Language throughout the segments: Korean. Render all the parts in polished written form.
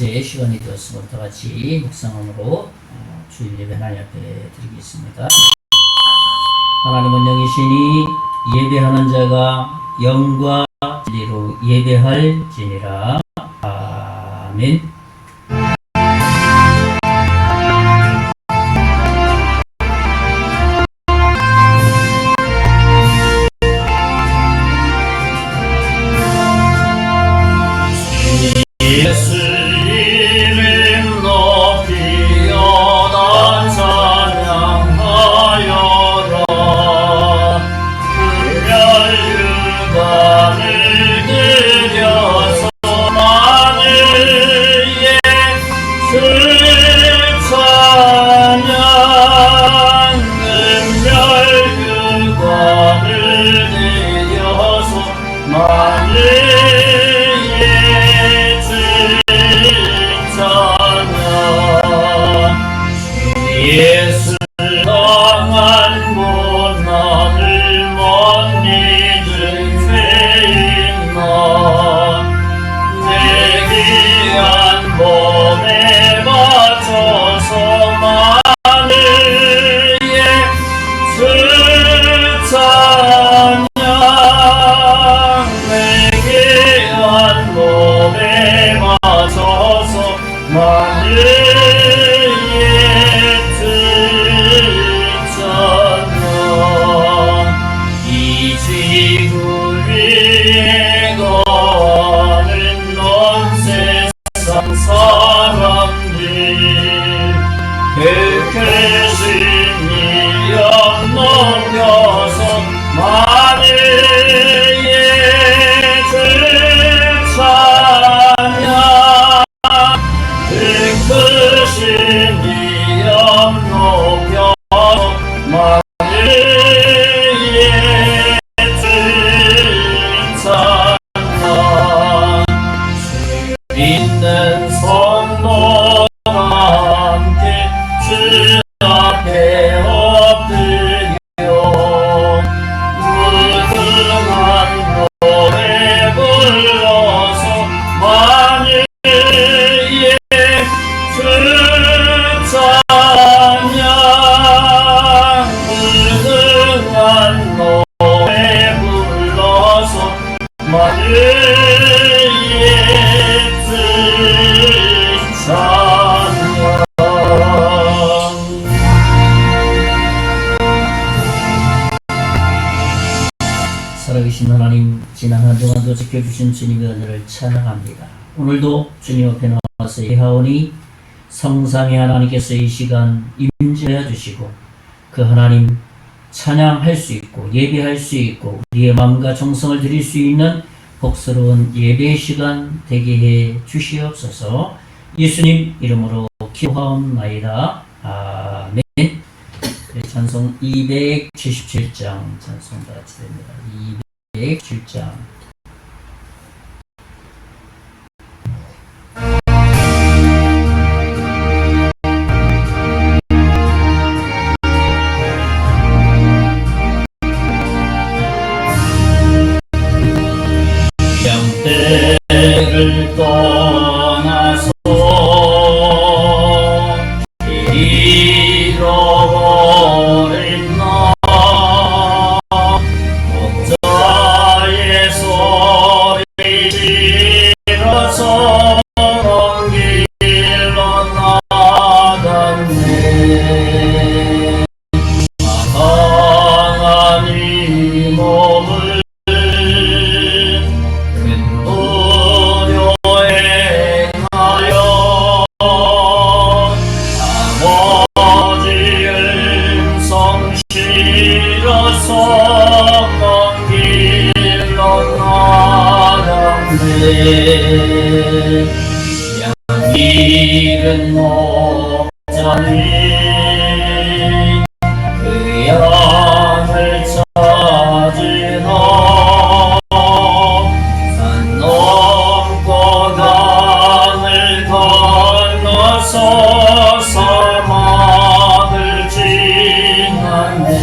이제 시간이 되었으므로 다 같이 묵상함으로 주일 예배 하나님 앞에 드리겠습니다. 하나님은 영이시니 예배하는 자가 영과 진리로 예배할지니라. 아멘. 예수 이름 높이어 나 찬양하여라. 불멸유관을 들여서 만을 예수 찬양. 불멸유관을 들여서 만을 예수 당한 고난을 못 믿은 죄인나 내 귀한 몸에 바쳐서 만을 예수 찬양. 내 귀한 몸에 바쳐서 만을 사람들 그 크신 이름 높여서 만을 예수 찬양. 그 크신 이름 높여서 만을 예수 찬양. 믿는 성도와 함께 주 앞에 엎드려 무등한 노래 불러서 만을 예수 찬양. 무등한 노래 불러서 만을 살아계신 하나님, 지난 한 동안도 지켜주신 주님의 은혜를 찬양합니다. 오늘도 주님 앞에 나와서 예하오니 성삼위 하나님께서 이 시간 임재해 주시고 그 하나님 찬양할 수 있고 예배할 수 있고 우리의 마음과 정성을 드릴 수 있는 복스러운 예배의 시간 되게 해 주시옵소서. 예수님 이름으로 기도하옵나이다. 아멘. 찬송 277장 찬송 다 같이 됩니다. 207장. 양떼를 떠나서 잃어버린 나 목자의 소리 들어서 먼 길로 나갔네. 망한 이 몸을 양일은 목자니 그 양을 찾으러 산 넘고 강을 건너서 사막을 지났네.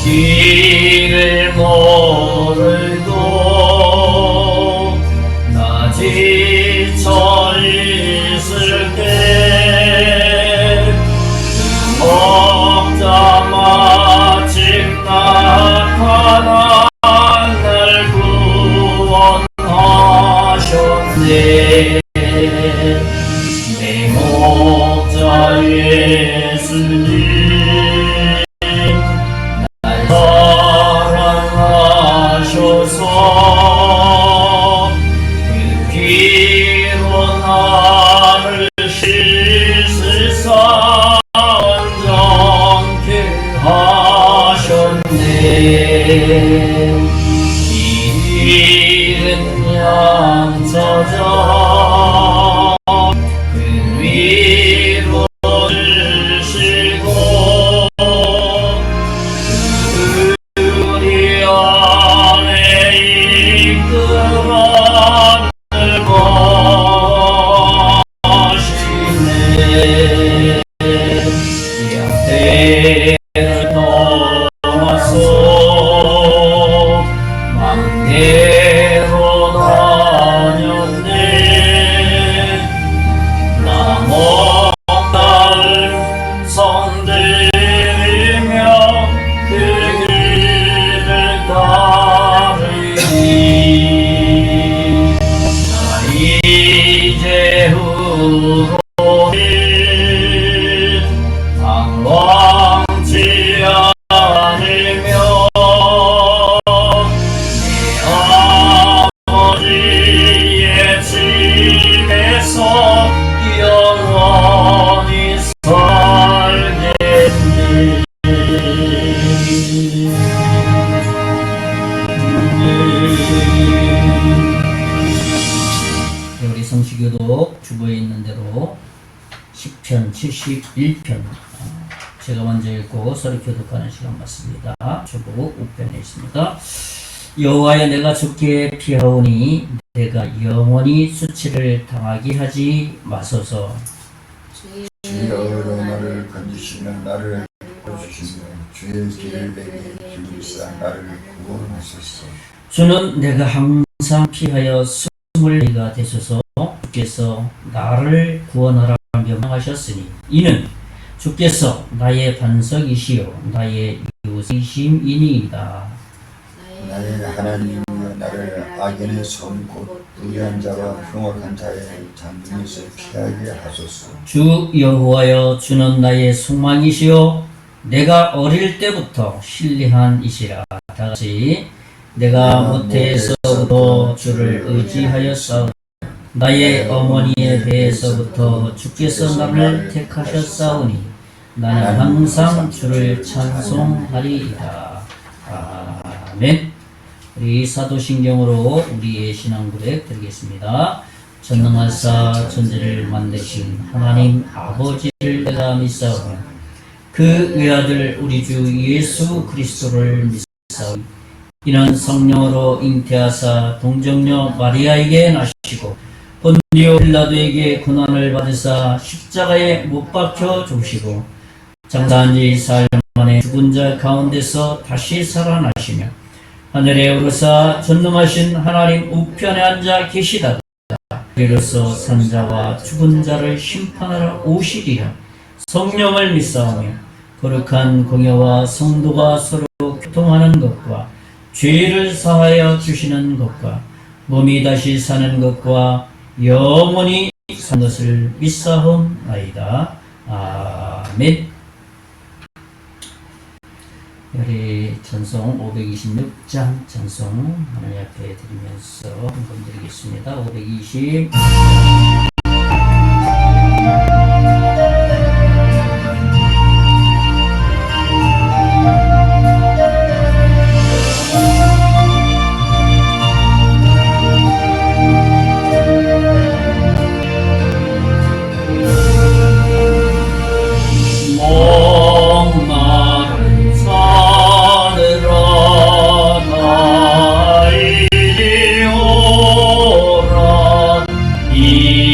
길을 모르고 나지 이른 양 저저 그 위로 들시고 우리 안에 이끌어 것이네. 양태를 떠나서 망대로 다녔네. 나목날 성들이며 그 길을 따르니 나 이제 후로는 방황치 않으며 내 아버지의 집에서 영원히 살겠네. 우리 성시교도 주보에 있는 대로 시편 71편 제가 먼저 읽고 서로 교독하는 시간 맞습니다. 주보 우편에 있습니다. 여호와여, 내가 주께 피하오니 내가 영원히 수치를 당하게 하지 마소서. 주여 나를 건지시며 나를 주시며 주의 길을 내게 기울이사 나를 구원하소서. 주는 내가 항상 피하여 숨을 내가 되소서. 주께서 나를 구원하라 명령하셨으니 이는 주께서 나의 반석이시요 나의 요새이심이니이다. 나의 하나님이여, 나를 악인의 손 곧 불의한 자와 흉악한 자의 장중에서 피하게 하소서. 주 여호와여, 주는 나의 소망이시요 내가 어릴 때부터 신뢰한 이시라. 다같이 내가 모태에서부터 주를 의지하였사오니 나의 어머니의 배에서부터 주께서 나를 택하셨사오니 나는 항상 주를 찬송하리이다. 아멘. 우리 사도신경으로 우리의 신앙 고백 드리겠습니다. 전능하사 천지를 만드신 하나님 아버지를 내가 믿사오니 그 외아들 우리 주 예수 그리스도를 믿사오니 이는 성령으로 잉태하사 동정녀 마리아에게 나시고 본디오 빌라도에게 고난을 받으사 십자가에 못 박혀 죽으시고 장사한 지 사흘 만에 죽은 자 가운데서 다시 살아나시며 하늘에 오르사 전능하신 하나님 우편에 앉아 계시다가 이로써 산자와 죽은 자를 심판하러 오시리라. 성령을 믿사오며 거룩한 공예와 성도가 서로 교통하는 것과 죄를 사하여 주시는 것과 몸이 다시 사는 것과 영원히 산 것을 믿사옵나이다. 아멘. 우리 찬송 526장 찬송 하나님 앞에 드리면서 한번 드리겠습니다. 520 이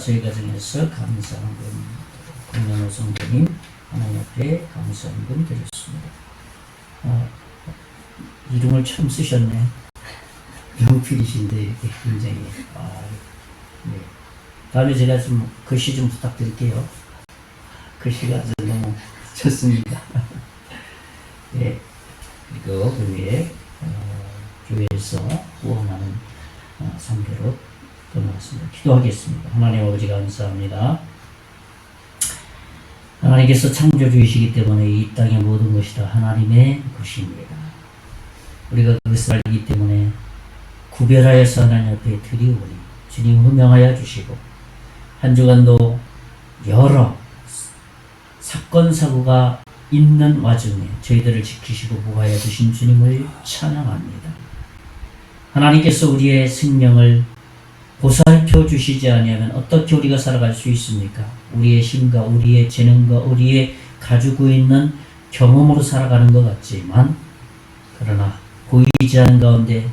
저희 가정에서 감사한금, 공연호 성도님 하나님 앞에 감사한금 드렸습니다. 이름을 처음 쓰셨네. 명필이신데 이렇게 굉장히 네. 다음에 제가 좀 글씨 좀 부탁드릴게요. 글씨가 너무 좋습니다. 네. 그리고 그 위에 교회에서 후원하는 상대로 떠나왔습니다. 기도하겠습니다. 하나님 아버지 감사합니다. 하나님께서 창조주이시기 때문에 이 땅의 모든 것이 다 하나님의 것입니다. 우리가 그것을 알기 때문에 구별하여서 하나님 앞에 드리오니 주님 호명하여 주시고, 한 주간도 여러 사건 사고가 있는 와중에 저희들을 지키시고 보호하여 주신 주님을 찬양합니다. 하나님께서 우리의 생명을 보살펴 주시지 아니하면 어떻게 우리가 살아갈 수 있습니까? 우리의 힘과 우리의 재능과 우리의 가지고 있는 경험으로 살아가는 것 같지만, 그러나 보이지 않는 가운데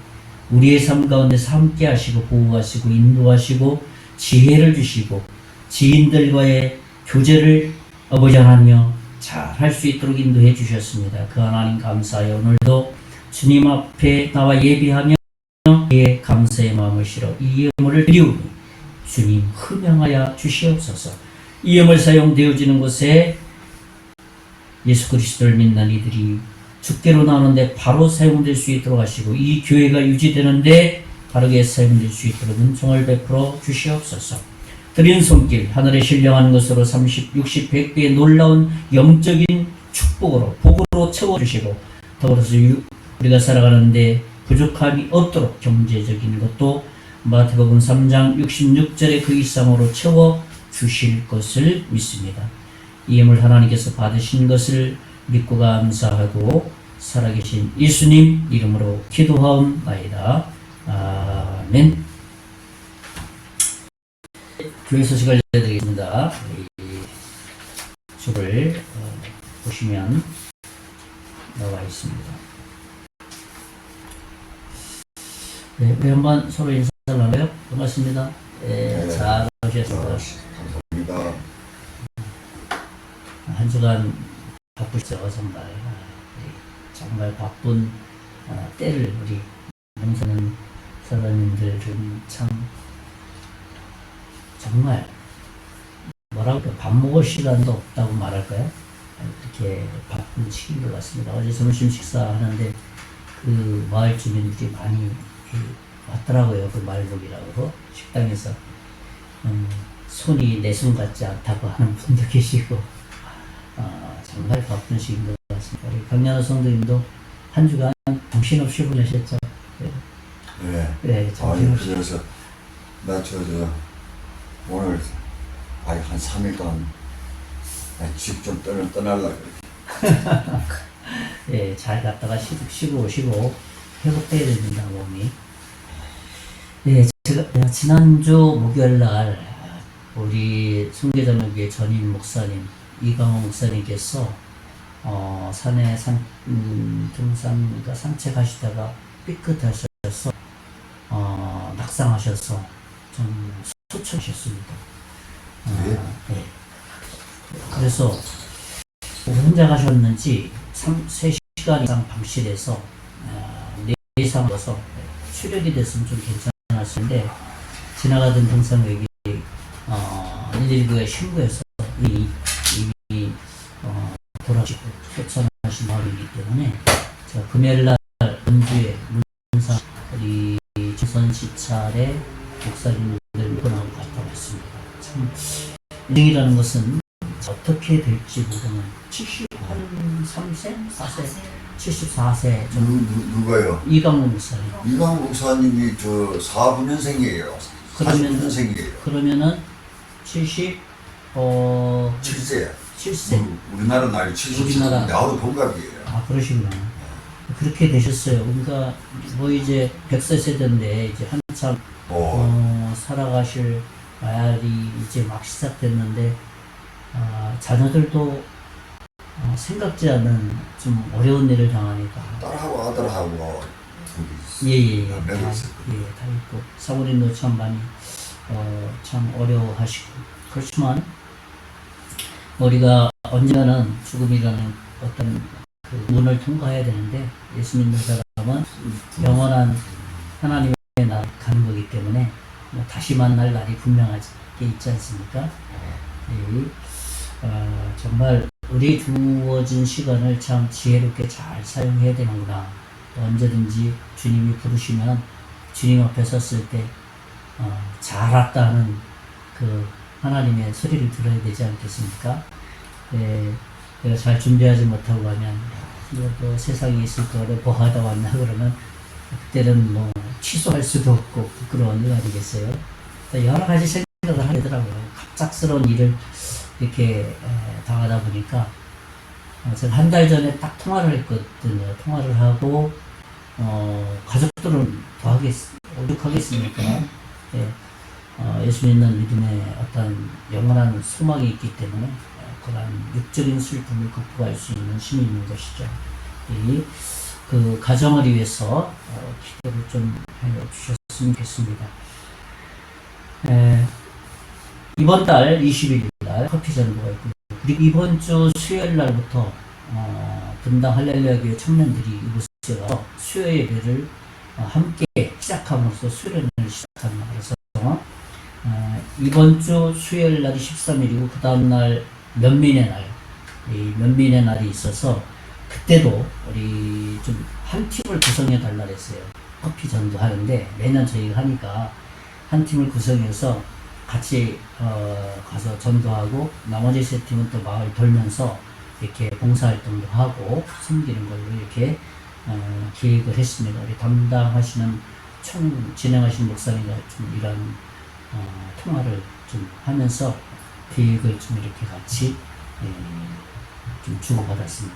우리의 삶 가운데서 함께 하시고 보호하시고 인도하시고 지혜를 주시고 지인들과의 교제를 아버지 하나님 잘 할 수 있도록 인도해 주셨습니다. 그 하나님 감사하여 오늘도 주님 앞에 나와 예비하며 예 감사의 마음을 실어 이 예물을 드리오니 주님 흠양하여 주시옵소서. 이 예물 사용되어지는 곳에 예수 그리스도를 믿는 이들이 주께로 나오는데 바로 사용될 수 있도록 하시고, 이 교회가 유지되는데 바르게 사용될 수 있도록 은총을 베풀어 주시옵소서. 드린 손길 하늘에 신령한 것으로 30, 60, 100배의 놀라운 영적인 축복으로 복으로 채워주시고, 더불어서 우리가 살아가는데 부족함이 없도록 경제적인 것도 마태복음 3장 66절의 그 이상으로 채워주실 것을 믿습니다. 이 예물 하나님께서 받으신 것을 믿고 감사하고 살아계신 예수님 이름으로 기도하옵나이다. 아멘. 교회 소식을 알려드리겠습니다. 이 줄을 보시면 나와 있습니다. 네, 우리 한번 서로 인사를 나눠요. 반갑습니다. 네, 잘 오셨습니다. 감사합니다. 한 주간 바쁘시죠, 정말. 정말 바쁜 때를 우리 용서는 사장님들은 참 정말 뭐라고 밥 먹을 시간도 없다고 말할까요? 그렇게 바쁜 시기인 것 같습니다. 어제 점심 식사하는데 그 마을 주민들이 많이 왔더라고요. 그 말복이라고 식당에서 손이 내 손 같지 않다고 하는 분도 계시고 정말 바쁜 시기인 것 같습니다. 우리 강연호 성도님도 한 주간 정신없이 보내셨죠? 네. 네, 정신없이. 그래서 나 오늘 한 3일 동안 집 좀 떠나려고. 네, 잘 갔다가 쉬고 오시고 회복돼야 됩니다, 몸이. 네, 제가 지난주 목요일 날 우리 순교자목교회 전임 목사님 이강호 목사님께서 산에 등산과 산책하시다가 삐끗하셔서 낙상하셔서 좀 소천하셨습니다. 네. 네. 그래서 혼자 가셨는지 3시간 이상 방실해서 내상으로서 출혈이 됐으면 좀 괜찮았는데 지나가던 등산객이 119에 신고해서 이미 돌아가시고 소천하신 마을이기 때문에 제가 금요일날 은주에 문산 우리 조선 시찰에 목사님들 보내고 갔다 왔습니다. 참 인생이라는 것은 어떻게 될지 모르는 73세? 4세? 74세 누가요? 이강호 목사님. 이강 목사님이 49년생이에요. 그러면 40년생이에요. 그러면은 7세. 7세. 우리나라 나이 70세. 우리나라. 나하고 동갑이에요. 아, 그러시구나. 그렇게 되셨어요. 그러니까 뭐 이제 100세 세대인데 이제 한참 살아가실 나날이 이제 막 시작됐는데 자녀들도 생각지 않은 좀 어려운 일을 당하니까 딸하고 아들하고 예, 다 다 있고 사모님도 참 많이 참 어려워하시고, 그렇지만 우리가 언젠가는 죽음이라는 어떤 그 문을 통과해야 되는데, 예수 믿는 사람은 영원한 하나님의 나라에 가는 거기 때문에 다시 만날 날이 분명하게 있지 않습니까? 정말 우리 주어진 시간을 참 지혜롭게 잘 사용해야 되는구나. 언제든지 주님이 부르시면 주님 앞에 섰을 때 잘 왔다 하는 그 하나님의 소리를 들어야 되지 않겠습니까? 내가 잘 준비하지 못하고 가면 또 세상에 있을 거를 보하다 왔나 그러면 그때는 뭐 취소할 수도 없고 부끄러운 일 아니겠어요? 여러 가지 생각을 하게 되더라고요. 갑작스러운 일을 이렇게 당하다 보니까 제가 한 달 전에 딱 통화를 했거든요. 통화를 하고 가족들은 더 오죽하겠습니까? 예수 믿는 믿음에 어떤 영원한 소망이 있기 때문에 그런 육적인 슬픔을 극복할 수 있는 힘이 있는 것이죠. 그 가정을 위해서 기도를 좀 해주셨으면 좋겠습니다. 이번 달 20일 날 커피 전도가 있고요. 그리고 이번 주 수요일 날부터 분당 할렐루야 교회 청년들이 이곳에 와서 수요 예배를 함께 시작함으로써 수련을 시작합니다. 그래서 이번 주 수요일 날이 13일이고 그 다음날 면민의 날, 이 면민의 날이 있어서 그때도 우리 좀 한 팀을 구성해 달라 했어요. 커피 전도하는데 매년 저희가 하니까 한 팀을 구성해서 같이 가서 전도하고 나머지 세 팀은 또 마을 돌면서 이렇게 봉사활동도 하고 섬기는 걸로 이렇게 계획을 했습니다. 우리 담당하시는 진행하신 목사님과 좀 이런 통화를 좀 하면서 계획을 좀 이렇게 같이 좀 주고받았습니다.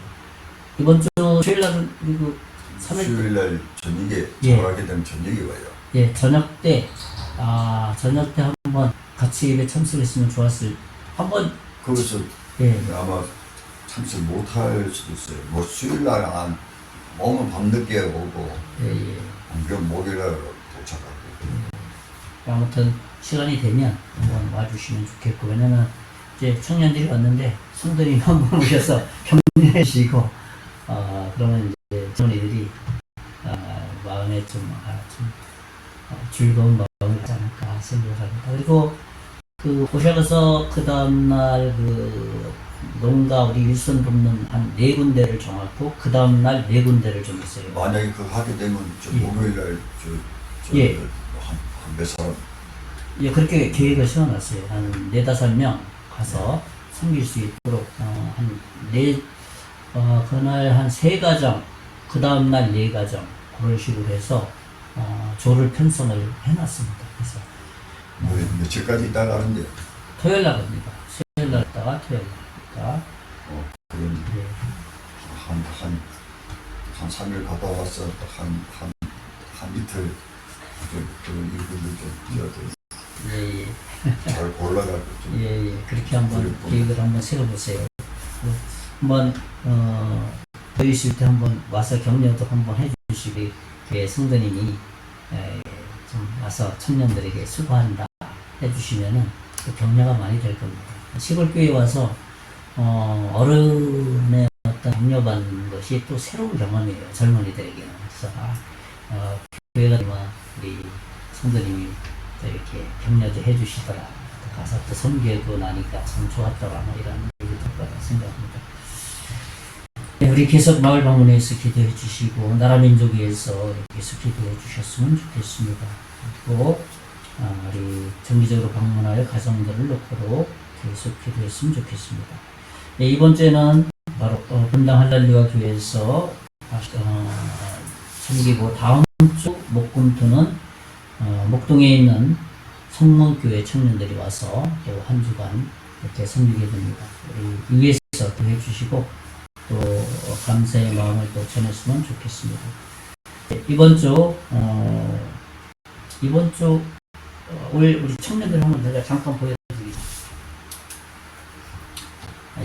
이번 주 수요일날은 그리고 3일 수요일날 저녁에 돌아가게 되면 저녁에 와요. 예, 저녁 때 한번 같이 예배 참석했으면 좋았을. 한번 거기서 아마 참석 못할 수도 있어요. 뭐 수요일날 안 오면 밤늦게 오고, 그럼 목요일날 도착하고. 아무튼 시간이 되면 한번 와주시면 좋겠고, 왜냐면 이제 청년들이 왔는데 성도님 한 분 오셔서 격려해 주시고, 그러면 이제 청년들이 마음에 좀 즐거운 마음을 갖지 않을까 생각을 합니다. 그리고 오셔서 그 다음날 농가 우리 일선 돕는 한 4군데를 정하고 그 다음날 4군데를 정했어요. 만약에 그거 하게 되면 목요일날 한 몇 사람? 예, 그렇게 계획을 세워놨어요. 한 4-5명 가서 섬길 수 있도록 그날 한 3가정, 그 다음날 4가정 그런 식으로 해서 조를 편성을 해놨습니다. 그래서 며칠까지 있다가 하는데? 토요일 날 갑니다. 수요일 날 있다가 토요일 날. 그럼 한 3일 갔다 와서 한 이틀 이분들 좀 잘 골라가지고 좀 그렇게 한번 계획을 한번 세워보세요. 한번 보이실 때 한번 와서 격려도 한번 해주시기 성도님이 좀 와서 청년들에게 수고한다 해주시면은 또 격려가 많이 될 겁니다. 시골 교회에 와서 어른의 어떤 격려받는 것이 또 새로운 경험이에요. 젊은이들에게는. 그래서 교회가 우리 성도님이 또 이렇게 격려도 해주시더라. 또 가서 또 섬기고 나니까 참 좋았더라. 이런 얘기 들 거라 생각합니다. 우리 계속 마을 방문해서 기도해 주시고 나라 민족 위해서 계속 기도해 주셨으면 좋겠습니다. 그리고 우리 정기적으로 방문할 가정들을 놓고도 계속 기도했으면 좋겠습니다. 이번 주에는 바로 분당 할렐루야 교회에서 섬기고 다음 주 목금토는 목동에 있는 성문교회 청년들이 와서 또 한 주간 이렇게 섬기게 됩니다. 우리 위에서 또 해주시고 또 감사의 마음을 또 전했으면 좋겠습니다. 이번 주 우리 청년들 한번 제가 잠깐 보여드리겠습니다.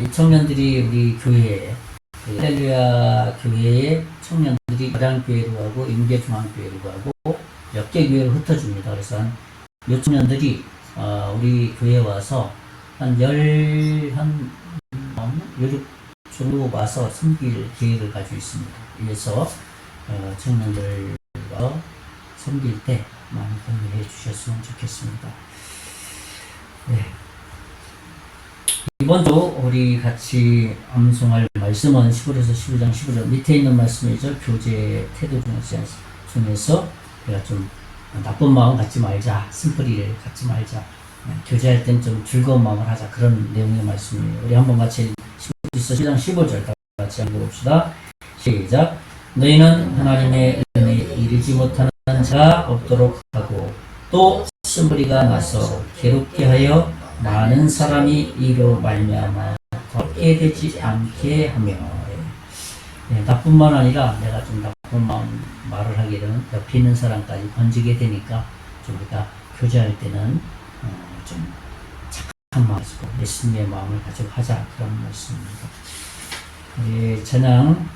이 청년들이 우리 교회에 할렐루야 교회의 청년들이 마당교회로 가고 임계중앙교회로 가고 몇 개 교회로 흩어집니다. 그래서 한 요청년들이 우리 교회에 와서 한 16 정도 와서 섬길 계획을 가지고 있습니다. 그래서 청년들과 섬길 때 많이 공유해 주셨으면 좋겠습니다. 네. 이번 주 우리 같이 암송할 말씀은 11에서 12장 15절 밑에 있는 말씀이죠. 교제 태도 중에서 우리가 좀 나쁜 마음 갖지 말자, 심플이를 갖지 말자, 교제할 땐 좀 즐거운 마음을 하자, 그런 내용의 말씀이에요. 우리 한번 같이 11장 15절 다 같이 읽어봅시다. 시작. 너희는 하나님의 은혜에 이르지 못하는 자가 없도록 하고 또 쓴뿌리가 나서 괴롭게 하여 많은 사람이 이로 말미암아 걷게 되지 않게 하며, 나뿐만 아니라 내가 좀 나쁜 마음 말을 하게 되면 옆에 있는 사람까지 번지게 되니까 좀 우리가 교제할 때는 좀 착한 마음을 가지고 예수님의 마음을 가지고 하자, 그런 말씀입니다. 우리 찬양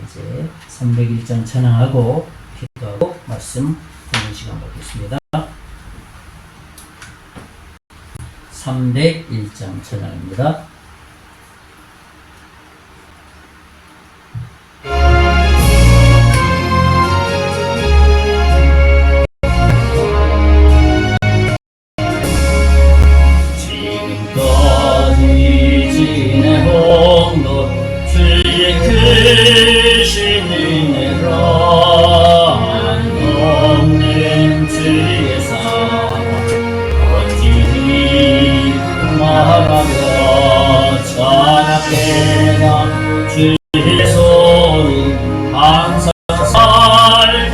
이제 301장 찬양하고 기도하고 말씀 듣는 시간 갖겠습니다. 301장 찬양입니다. 지금까지 지내온 것 주의 크신 은혜라 없는 주의 사랑 어찌 말하며 찬양해라. 주의 손이 항상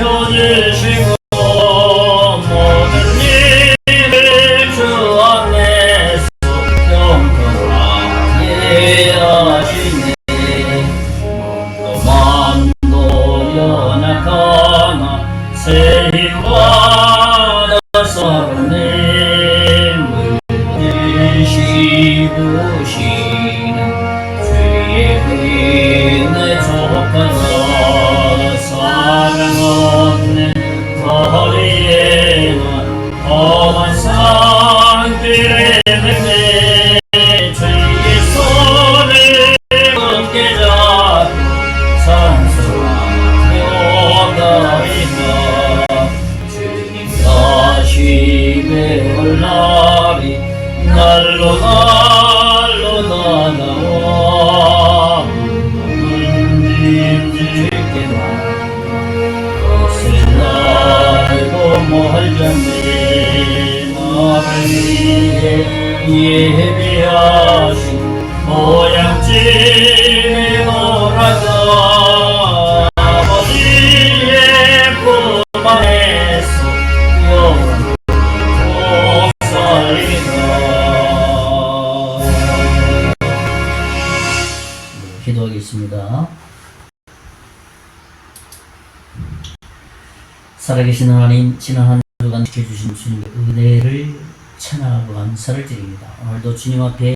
살펴주시고 모든 일을 주 안에서 평평하게 하시네. 몸도 연약하나 새 힘 받아서 시부시는 주의 은혜 좁아서 사랑 없는 거리에는 험한 산길에 맺네. 주의 손을 함께 잡고 산소하며 가리며 주님 다시 배울 날이 날로 다가와 문짐짓게만 것을 날고 멀잖니. 나를 위해 예비하신 모양짐에 놀아서 아버지의 품 안에서 영원히 살리라. 기도하겠습니다. 살아계신 하나님, 지난 한 주간 지켜주신 주님의 은혜를 찬양하고 감사를 드립니다. 오늘도 주님 앞에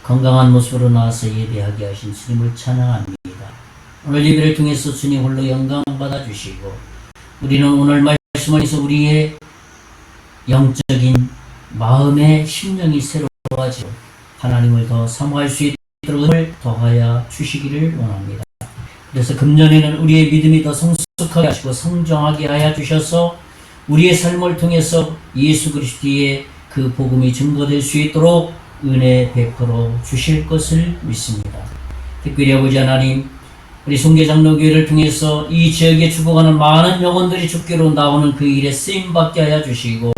건강한 모습으로 나와서 예배하게 하신 주님을 찬양합니다. 오늘 예배를 통해서 주님 홀로 영광 받아주시고, 우리는 오늘 말씀을 통해서 우리의 영적인 마음의 심령이 새로워지고 하나님을 더 사모할 수 있도록 은혜를 더하여 주시기를 원합니다. 그래서 금년에는 우리의 믿음이 더 성숙하게 하시고 성장하게 하여 주셔서 우리의 삶을 통해서 예수 그리스도의 그 복음이 증거될 수 있도록 은혜 베풀어 주실 것을 믿습니다. 특별히 아버지 하나님, 우리 송계장로교회를 통해서 이 지역에 죽어가는 많은 영혼들이 죽기로 나오는 그 일에 쓰임받게 하여 주시고,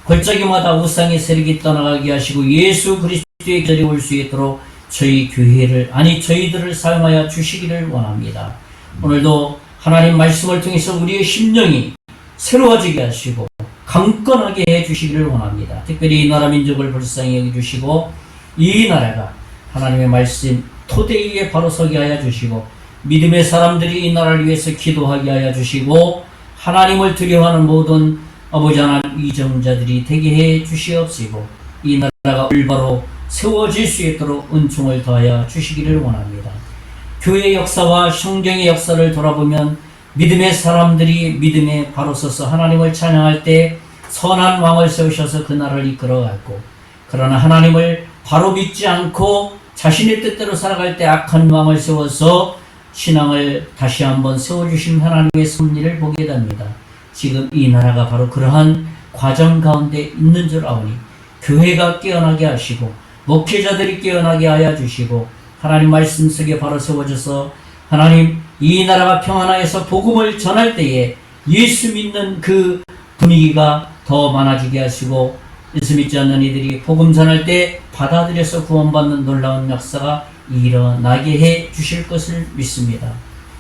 골짜기마다 우상의 세력이 떠나가게 하시고 예수 그리스도의 자리에 올 수 있도록 저희들을 사용하여 주시기를 원합니다. 오늘도 하나님 말씀을 통해서 우리의 심령이 새로워지게 하시고 강건하게 해 주시기를 원합니다. 특별히 이 나라 민족을 불쌍히 여겨주시고 이 나라가 하나님의 말씀 토대 위에 바로 서게 하여 주시고 믿음의 사람들이 이 나라를 위해서 기도하게 하여 주시고 하나님을 두려워하는 모든 아버지 하나님 이정자들이 되게 해 주시옵시고 이 나라가 올바로 세워질 수 있도록 은총을 더하여 주시기를 원합니다. 교회의 역사와 성경의 역사를 돌아보면 믿음의 사람들이 믿음에 바로 서서 하나님을 찬양할 때 선한 왕을 세우셔서 그 나라를 이끌어갔고, 그러나 하나님을 바로 믿지 않고 자신의 뜻대로 살아갈 때 악한 왕을 세워서 신앙을 다시 한번 세워주신 하나님의 섭리를 보게 됩니다. 지금 이 나라가 바로 그러한 과정 가운데 있는 줄 아오니 교회가 깨어나게 하시고 목회자들이 깨어나게 하여 주시고 하나님 말씀 속에 바로 세워져서 하나님 이 나라가 평안하여서 복음을 전할 때에 예수 믿는 그 분위기가 더 많아지게 하시고 예수 믿지 않는 이들이 복음 전할 때 받아들여서 구원받는 놀라운 역사가 일어나게 해 주실 것을 믿습니다.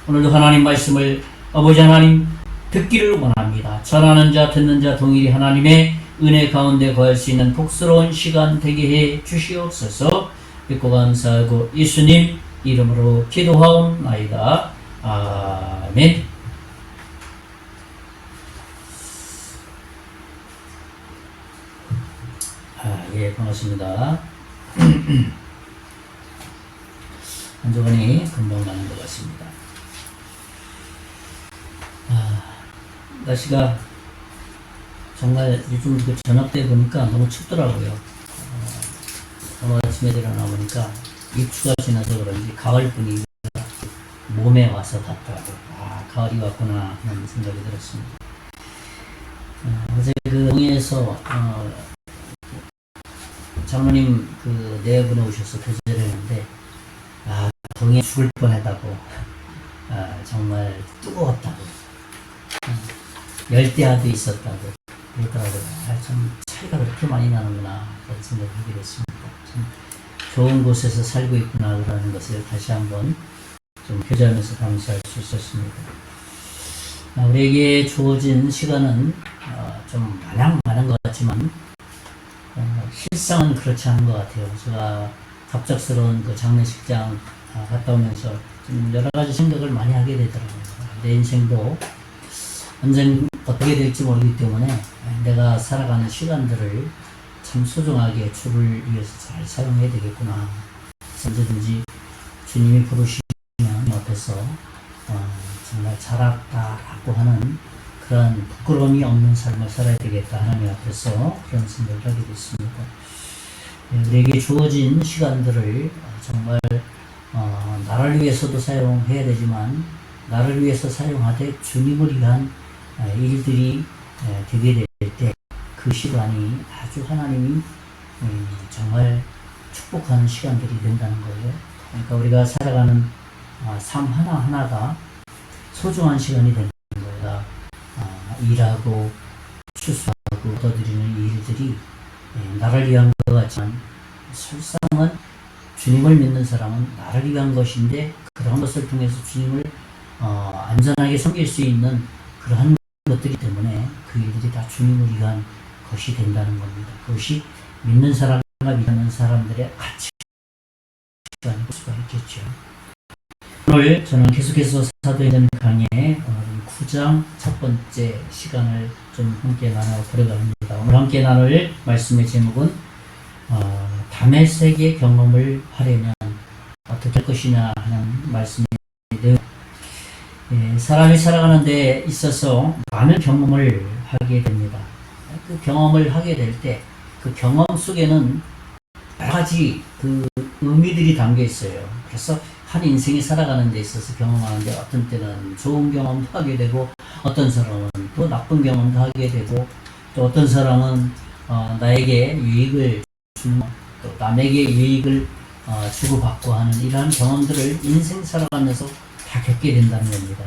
오늘도 하나님 말씀을 아버지 하나님 듣기를 원합니다. 전하는 자 듣는 자 동일이 하나님의 은혜 가운데 거할 수 있는 복스러운 시간 되게 해 주시옵소서. 믿고 감사하고 예수님 이름으로 기도하옵나이다. 아멘. 예, 반갑습니다. 한 주간이 금방 가는 것 같습니다. 날씨가 정말 요즘 그 저녁 때 보니까 너무 춥더라고요. 오늘 아침에 일어나 보니까 입추가 지나서 그런지 가을 분위기가 몸에 와서 닿더라고요. 가을이 왔구나 하는 생각이 들었습니다. 어제 그 동해에서 장로님 그 내분에 오셔서 교제를 했는데 동해 죽을 뻔했다고 정말 뜨거웠다고 열대야도 있었다고 그러더라고요. 참 차이가 그렇게 많이 나는구나 그런 생각을 하게 됐습니다. 참 좋은 곳에서 살고 있구나 그러는 것을 다시 한번 좀 교제하면서 감사할 수 있었습니다. 우리에게 주어진 시간은 좀 마냥 많은 것 같지만 실상은 그렇지 않은 것 같아요. 제가 갑작스러운 그 장례식장 갔다 오면서 좀 여러 가지 생각을 많이 하게 되더라고요. 내 인생도 언젠 어떻게 될지 모르기 때문에 내가 살아가는 시간들을 참 소중하게 주를 위해서 잘 사용해야 되겠구나. 언제든지 주님이 부르시면 옆에서 정말 잘했다라고 하는 그런 부끄러움이 없는 삶을 살아야 되겠다. 하나님 앞에서 그런 생각을 하게 됐습니다. 우리에게 주어진 시간들을 정말 나를 위해서도 사용해야 되지만 나를 위해서 사용하되 주님을 위한 일들이 되게 될 때 그 시간이 아주 하나님이 정말 축복하는 시간들이 된다는 거예요. 그러니까 우리가 살아가는 삶 하나하나가 소중한 시간이 되는 거예요. 일하고 추수하고 얻어들이는 일들이 나를 위한 것 같지만 실상은 주님을 믿는 사람은 나를 위한 것인데 그런 것을 통해서 주님을 안전하게 섬길 수 있는 그러한 것들이기 때문에 그 일들이 다 주님을 위한 것이 된다는 겁니다. 그것이 믿는 사람과 믿는 사람들의 가치가 아닐 수가 있겠죠. 오늘 저는 계속해서 사도행전 강의 오늘은 9장 첫 번째 시간을 좀 함께 나눠보려고 합니다. 오늘 함께 나눌 말씀의 제목은 다메섹의 경험을 하려면 어떻게 할 것이냐 하는 말씀인데요. 사람이 살아가는 데 있어서 많은 경험을 하게 됩니다. 그 경험을 하게 될 때 그 경험 속에는 여러 가지 그 의미들이 담겨 있어요. 그래서 한 인생이 살아가는 데 있어서 경험하는데 어떤 때는 좋은 경험도 하게 되고 어떤 사람은 또 나쁜 경험도 하게 되고 또 어떤 사람은 나에게 유익을 주는 또 남에게 유익을 주고받고 하는 이러한 경험들을 인생 살아가면서 다 겪게 된다는 겁니다.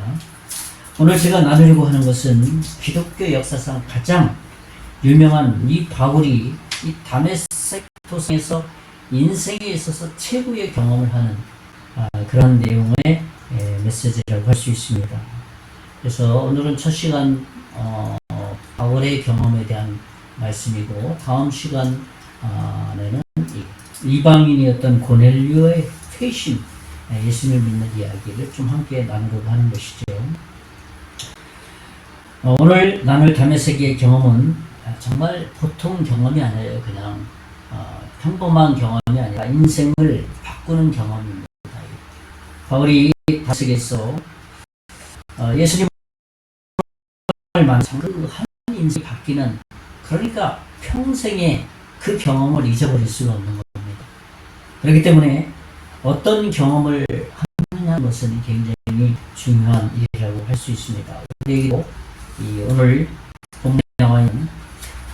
오늘 제가 나누려고 하는 것은 기독교 역사상 가장 유명한 이 바울이 이 다메섹 도상에서 인생에 있어서 최고의 경험을 하는 그런 내용의 메시지라고 할 수 있습니다. 그래서 오늘은 첫 시간 바울의 경험에 대한 말씀이고 다음 시간에는 이방인이었던 고넬료의 회심, 예수님을 믿는 이야기를 좀 함께 나누려고 하는 것이죠. 오늘 나눌 다메섹의 경험은 정말 보통 경험이 아니에요. 그냥 평범한 경험이 아니라 인생을 바꾸는 경험입니다. 바울이 다메섹에서 예수님을 만난 그 한 인생이 바뀌는 그러니까 평생에 그 경험을 잊어버릴 수가 없는 겁니다. 그렇기 때문에 어떤 경험을 하느냐는 것은 굉장히 중요한 일이라고 할 수 있습니다. 그리고 오늘 본문 영화는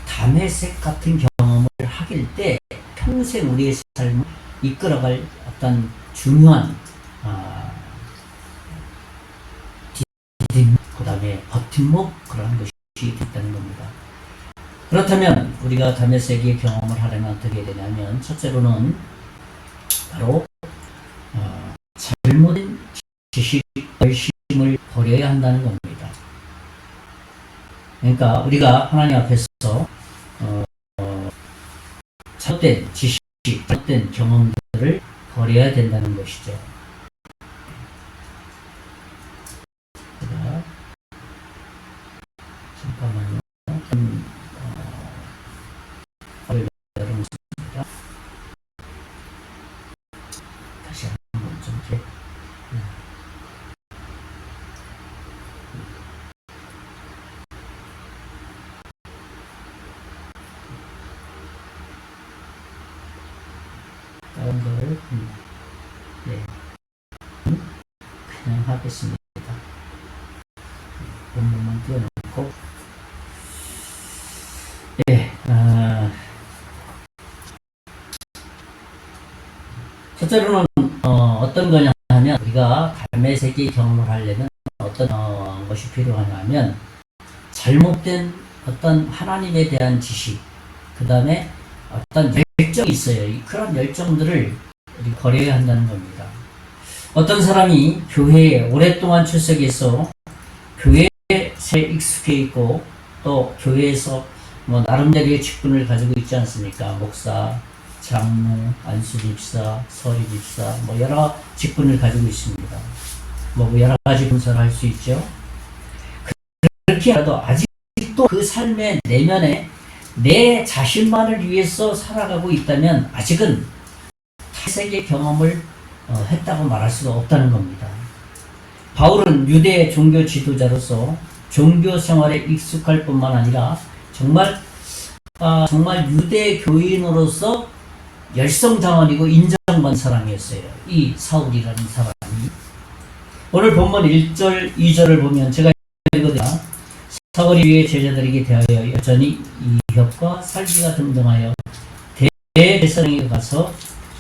다메섹 같은 경험을 하길 때 평생 우리의 삶을 이끌어갈 어떤 중요한 그 다음에 버팀목 그런 것이 있다는 겁니다. 그렇다면 우리가 다메섹의 경험을 하려면 어떻게 되냐면 첫째로는 바로 잘못된 지식 열심을 버려야 한다는 겁니다. 그러니까 우리가 하나님 앞에서 잘못된 지식, 잘못된 경험들을 버려야 된다는 것이죠. 제가 잠깐만요. 열어놓습니다. 다시 한번 좀 이렇게. 다른 걸 네. 그냥 하겠습니다. 본문만 띄워놓고 예, 첫째로는 어떤 거냐 하면 우리가 다메섹의 경험을 하려면 어떤 것이 필요하냐면 잘못된 어떤 하나님에 대한 지식 그 다음에 어떤 열정이 있어요. 그런 열정들을 버려야 한다는 겁니다. 어떤 사람이 교회에 오랫동안 출석해서 교회에 익숙해 있고 또 교회에서 뭐 나름대로의 직분을 가지고 있지 않습니까? 목사, 장로, 안수집사, 서리집사 뭐 여러 직분을 가지고 있습니다. 뭐 여러 가지 분사를 할 수 있죠. 그렇게 하도 아직도 그 삶의 내면에 내 자신만을 위해서 살아가고 있다면 아직은 타세계 경험을 했다고 말할 수가 없다는 겁니다. 바울은 유대 종교 지도자로서 종교 생활에 익숙할 뿐만 아니라 정말 유대 교인으로서 열성장원이고 인정받는 사람이었어요. 이 사울이라는 사람이. 오늘 본문 1절, 2절을 보면 제가 읽거든요. 사울이 위에 제자들에게 대하여 여전히 이협과 살기가 등등하여 대제사장에게 가서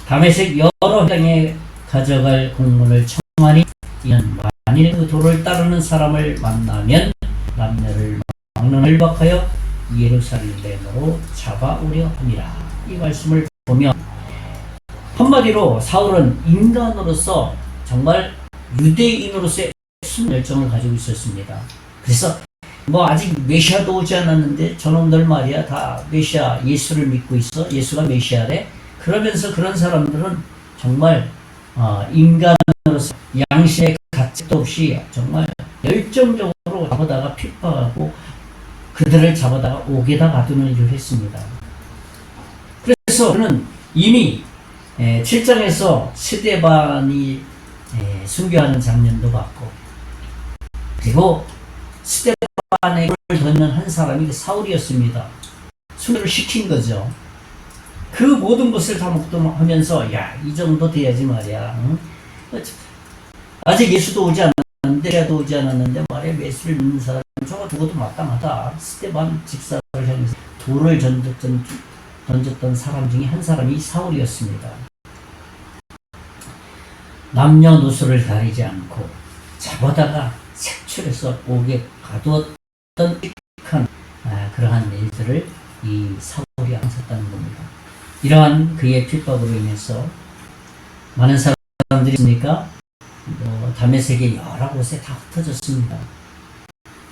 다메섹 여러 회당에 가져갈 공문을 청하니 이는 만일 그 도를 따르는 사람을 만나면 남녀를 막론을 일박하여 예루살렘으로 잡아오려 함이라. 이 말씀을 보면 한마디로 사울은 인간으로서 정말 유대인으로서의 순 열정을 가지고 있었습니다. 그래서 뭐 아직 메시아도 오지 않았는데 저놈들 말이야 다 메시아 예수를 믿고 있어. 예수가 메시아래. 그러면서 그런 사람들은 정말 인간으로서 양심의 가책도 없이 정말 열정적으로 잡아다가 핍박하고 그들을 잡아다가 옥에다 가두는 일을 했습니다. 그래서 그는 이미 7장에서 스데반이 순교하는 장면도 봤고 그리고 스데반에 돌을 던는 한 사람이 사울이었습니다. 순교를 시킨 거죠. 그 모든 것을 다 목도하면서 야, 이 정도 돼야지 말이야. 응? 아직 예수도 오지 않았는데 메시아도 오지 않았는데 말이야 예수를 믿는 사람 저거 죽어도 마땅하다. 스데반 집사를 향해서 돌을 던졌던 사람 중에 한 사람이 사울이었습니다. 남녀노소를 가리지 않고 잡아다가 색출해서 옥에 가두었던 그러한 일들을 이 사울이 하셨다는 겁니다. 이러한 그의 핍박으로 인해서 많은 사람들이 있으니까 다메섹의 여러 곳에 다 흩어졌습니다.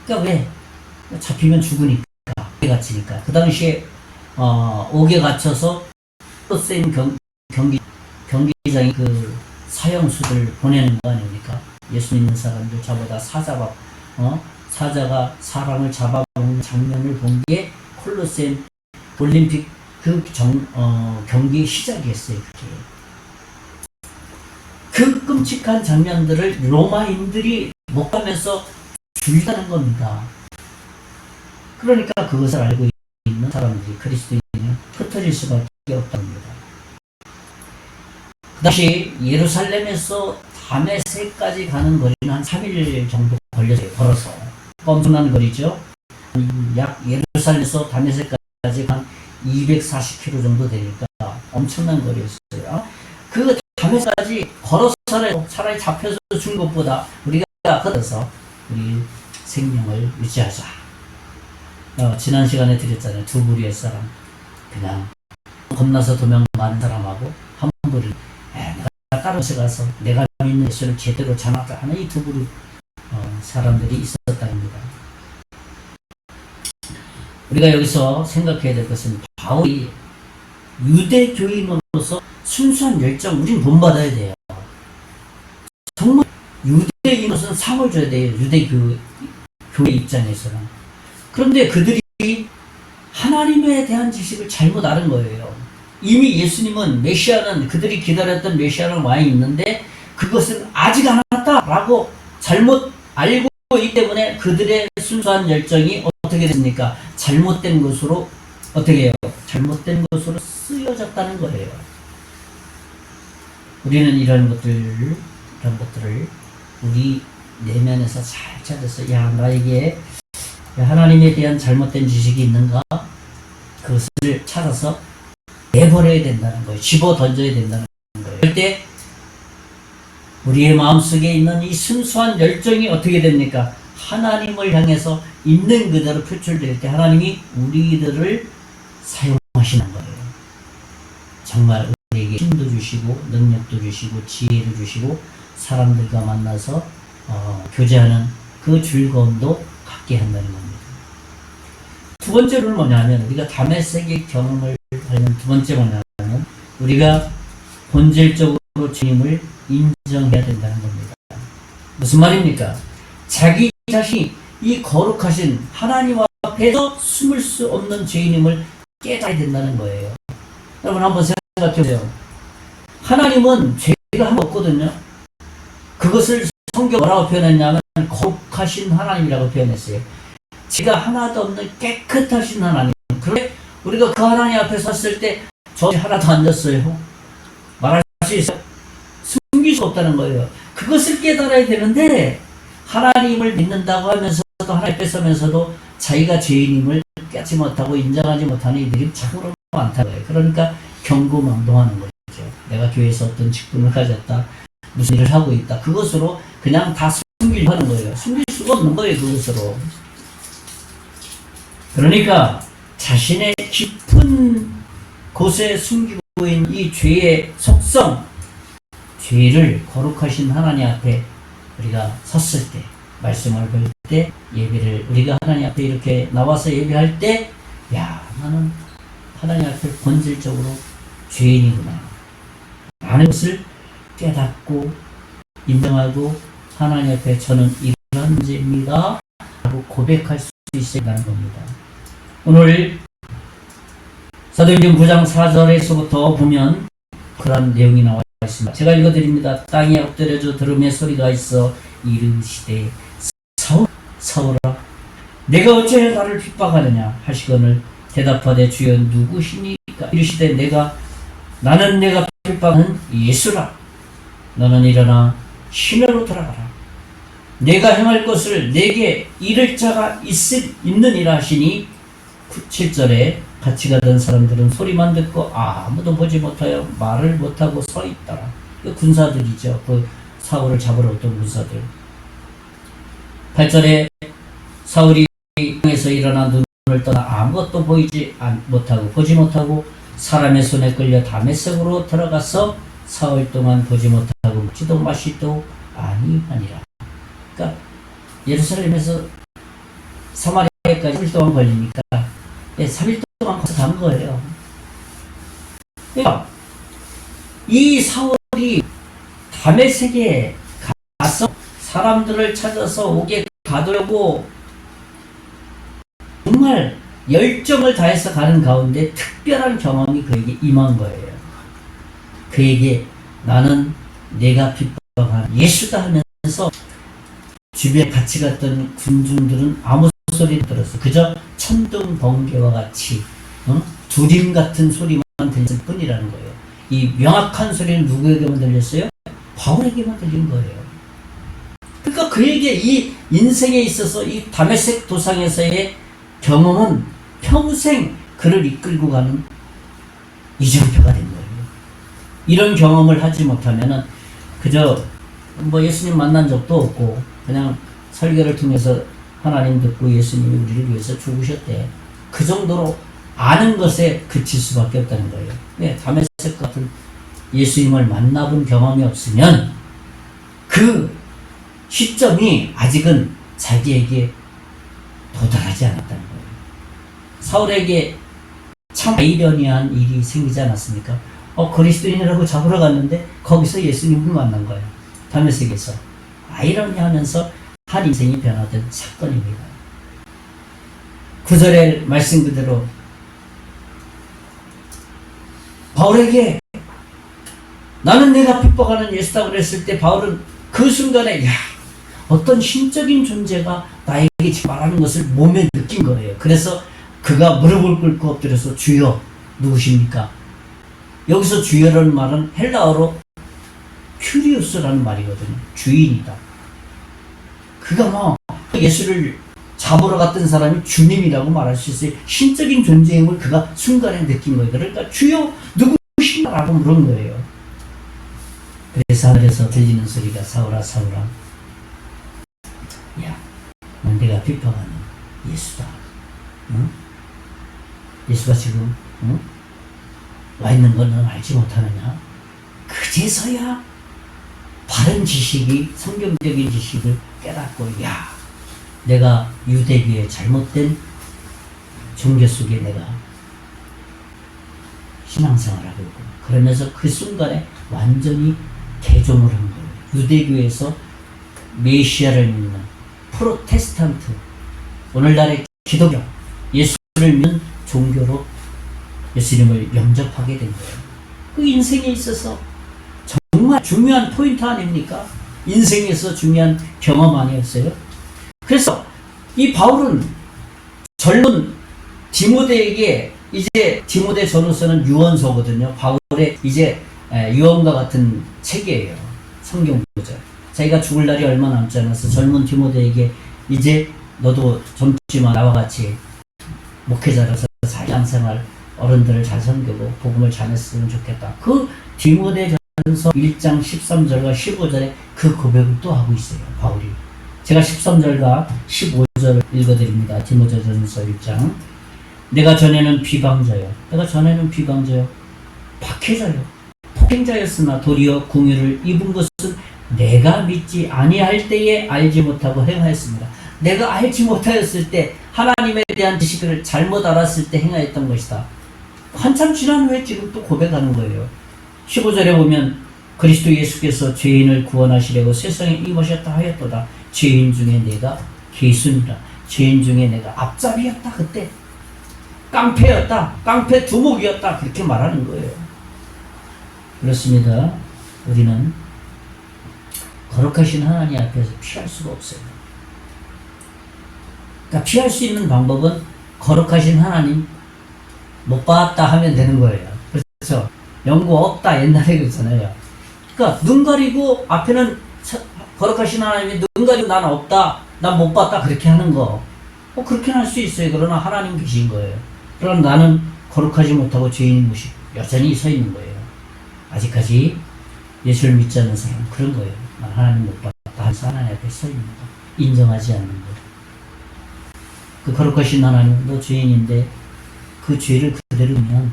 그러니까 왜? 잡히면 죽으니까, 옥에 갇히니까. 그 당시에 옥에 갇혀서 콜로세움 경기장이 그 사형수들 보내는 거 아닙니까? 예수 믿는 사람들 잡아다 사자가 사람을 잡아먹는 장면을 본 게 콜로세움 올림픽 그 경기 시작이었어요. 그 끔찍한 장면들을 로마인들이 못 가면서 죽이다는 겁니다. 그러니까 그것을 알고 있는 있는 사람들이 그리스도인을 흩어질 수밖에 없답니다. 그 당시 예루살렘에서 다메섹까지 가는 거리는 한 3일 정도 걸렸어요. 걸어서. 엄청난 거리죠. 약 예루살렘에서 다메섹까지 한 240km 정도 되니까 엄청난 거리였어요. 그 다메섹까지 걸어서 차라리 잡혀서 죽는 것보다 우리가 걸어서 우리 생명을 유지하자. 지난 시간에 드렸잖아요. 두 부류의 사람. 그냥 겁나서 도망가는 사람하고 한 부류 내가 다른 곳에 가서 내가 믿는 예수를 제대로 전하자 하는 이 두 부류 사람들이 있었답니다. 우리가 여기서 생각해야 될 것은 바울이 유대교인으로서 순수한 열정 우리는 본받아야 돼요. 정말 유대인으로서는 상을 줘야 돼요. 유대교회 입장에서는. 그런데 그들이 하나님에 대한 지식을 잘못 아는 거예요. 이미 예수님은 메시아는 그들이 기다렸던 메시아는 와 있는데 그것은 아직 안 왔다라고 잘못 알고 있기 때문에 그들의 순수한 열정이 어떻게 됐습니까? 잘못된 것으로 어떻게 해요? 잘못된 것으로 쓰여졌다는 거예요. 우리는 이런 것들을 우리 내면에서 잘 찾아서 나에게 하나님에 대한 잘못된 지식이 있는가? 그것을 찾아서 내버려야 된다는 거예요. 집어 던져야 된다는 거예요. 그럴 때 우리의 마음속에 있는 이 순수한 열정이 어떻게 됩니까? 하나님을 향해서 있는 그대로 표출될 때 하나님이 우리들을 사용하시는 거예요. 정말 우리에게 힘도 주시고 능력도 주시고 지혜를 주시고 사람들과 만나서 교제하는 그 즐거움도 갖게 한다는 겁니다. 두 번째로는 뭐냐면 우리가 다메섹의 경험을 하는 두 번째 뭐냐면 우리가 본질적으로 주님을 인정해야 된다는 겁니다. 무슨 말입니까? 자기 자신이 이 거룩하신 하나님 앞에서 숨을 수 없는 죄인임을 깨달아야 된다는 거예요. 여러분 한번 생각해 보세요. 하나님은 죄가 하나도 없거든요. 그것을 성경 뭐라고 표현했냐면 거룩하신 하나님이라고 표현했어요. 죄가 하나도 없는 깨끗하신 하나님. 그런데 우리가 그 하나님 앞에 섰을 때 저 하나도 안 졌어요. 말할 수 있어요. 숨길 수 없다는 거예요. 그것을 깨달아야 되는데 하나님을 믿는다고 하면서도 하나님 앞에 서면서도 자기가 죄인임을 깨닫지 못하고 인정하지 못하는 이들이 참으로 많다는 거예요. 그러니까 경고망동하는 거죠. 내가 교회에서 어떤 직분을 가졌다. 무슨 일을 하고 있다. 그것으로 그냥 다 숨기려고 하는 거예요. 숨길 수가 없는 거예요. 그것으로. 그러니까 자신의 깊은 곳에 숨기고 있는 이 죄의 속성, 죄를 거룩하신 하나님 앞에 우리가 섰을 때, 말씀을 볼 때, 예배를 우리가 하나님 앞에 이렇게 나와서 예배할 때, 나는 하나님 앞에 본질적으로 죄인이구나 라는 것을 깨닫고 인정하고 하나님 앞에 저는 이런 죄입니다 라고 고백할 수 있어야 한다는 겁니다. 오늘 사도행전 9장 4절에서부터 보면 그런 내용이 나와 있습니다. 제가 읽어드립니다. 땅에 엎드려져 들음의 소리가 있어 이르시되 사울아 내가 어찌하여 나를 핍박하느냐 하시거늘 대답하되 주여 누구시니까 이르시되 나는 내가 핍박하는 예수라. 너는 일어나 시내로 돌아가라. 내가 행할 것을 내게 이를 자가 있느니라 하시니 7절에 같이 가던 사람들은 소리만 듣고 아무도 보지 못하여 말을 못하고 서 있더라. 그 군사들이죠. 그 사울을 잡으러 왔던 군사들. 8절에 사울이 에서 일어나 눈을 떠나 아무것도 보지 못하고 사람의 손에 끌려 다메섹으로 들어가서 사흘 동안 보지 못하고 먹지도 마시도 아니하니라. 그러니까 예루살렘에서 사마리아까지 3일 동안 걸리니까 3일 동안 가서 간 거예요. 그러니까 이 사울이 다메섹에 가서 사람들을 찾아서 오게 가두려고 정말 열정을 다해서 가는 가운데 특별한 경험이 그에게 임한 거예요. 그에게 나는 내가 핍박한 예수다 하면서 주변에 같이 갔던 군중들은 아무 소리를 들었어. 그저 천둥 번개와 같이 두림 같은 소리만 들렸을 뿐이라는 거예요. 이 명확한 소리는 누구에게만 들렸어요? 바울에게만 들린 거예요. 그러니까 그에게 이 인생에 있어서 이 다메섹 도상에서의 경험은 평생 그를 이끌고 가는 이정표가 된 거예요. 이런 경험을 하지 못하면은 그저 뭐 예수님 만난 적도 없고 그냥 설교를 통해서 하나님 듣고 예수님이 우리를 위해서 죽으셨대. 그 정도로 아는 것에 그칠 수밖에 없다는 거예요. 네, 다메섹 같은 예수님을 만나본 경험이 없으면 그 시점이 아직은 자기에게 도달하지 않았다는 거예요. 사울에게 참 아이러니한 일이 생기지 않았습니까? 그리스도인이라고 잡으러 갔는데 거기서 예수님을 만난 거예요. 다메섹에서. 아이러니하면서 한 인생이 변화된 사건입니다. 9절의 말씀 그대로 바울에게 나는 내가 핍박하는 예수다 그랬을 때 바울은 그 순간에 어떤 신적인 존재가 나에게 지금 말하는 것을 몸에 느낀 거예요. 그래서 그가 무릎을 꿇고 엎드려서 주여 누구십니까? 여기서 주여라는 말은 헬라어로 큐리우스라는 말이거든요. 주인이다. 그가 예수를 잡으러 갔던 사람이 주님이라고 말할 수 있어요. 신적인 존재임을 그가 순간에 느낀 거예요. 그러니까 주여 누구시냐라고 물은 거예요. 그래서 하늘에서 들리는 소리가 사울아 사울아 넌 내가 핍박하는 예수다. 응? 예수가 지금 와 있는 걸 넌 알지 못하느냐? 그제서야 바른 지식이 성경적인 지식을 깨닫고 내가 유대교의 잘못된 종교 속에 내가 신앙생활하고 있고 그러면서 그 순간에 완전히 개종을 한 거예요. 유대교에서 메시아를 믿는 프로테스탄트, 오늘날의 기독교, 예수를 믿는 종교로 예수님을 영접하게 된 거예요. 그 인생에 있어서 정말 중요한 포인트 아닙니까? 인생에서 중요한 경험 아니었어요? 그래서 이 바울은 젊은 디모데에게 이제 디모데 전후서는 유언서거든요. 바울의 이제 유언과 같은 책이에요. 성경 구절. 자기가 죽을 날이 얼마 남지 않아서 젊은 디모데에게 이제 너도 젊지만 나와 같이 목회자로서 신앙생활 어른들을 잘 섬기고 복음을 전했으면 좋겠다. 그 디모데전서 1장 13절과 15절에 그 고백을 또 하고 있어요. 바울이. 제가 13절과 15절을 읽어드립니다. 디모데전서 1장. 내가 전에는 비방자요. 박해자요. 폭행자였으나 도리어 궁유를 입은 것은 내가 믿지 아니할 때에 알지 못하고 행하였습니다. 내가 알지 못하였을 때 하나님에 대한 지식을 잘못 알았을 때 행하였던 것이다. 한참 지난 후에 지금 또 고백하는 거예요. 15절에 보면 그리스도 예수께서 죄인을 구원하시려고 세상에 임하셨다 하였도다. 죄인 중에 내가 개순이라. 죄인 중에 내가 앞잡이였다. 그때 깡패였다. 깡패 두목이었다. 그렇게 말하는 거예요. 그렇습니다. 우리는 거룩하신 하나님 앞에서 피할 수가 없어요. 그러니까 피할 수 있는 방법은 거룩하신 하나님 못 봤다 하면 되는 거예요. 그렇죠? 연구 없다 옛날에 그랬잖아요. 그러니까 눈 가리고 앞에는 거룩하신 하나님이 눈 가리고 난 없다, 난 못 봤다 그렇게 하는 거 그렇게 할 수 있어요. 그러나 하나님 계신 거예요. 그러나 나는 거룩하지 못하고 죄인인 것이 여전히 서 있는 거예요. 아직까지 예수를 믿지 않는 사람은 그런 거예요. 난 하나님 못 봤다 하면서 하나님 앞에 서 있는 거, 인정하지 않는 거. 그 거룩하신 하나님, 너 죄인인데 그 죄를 그대로 하면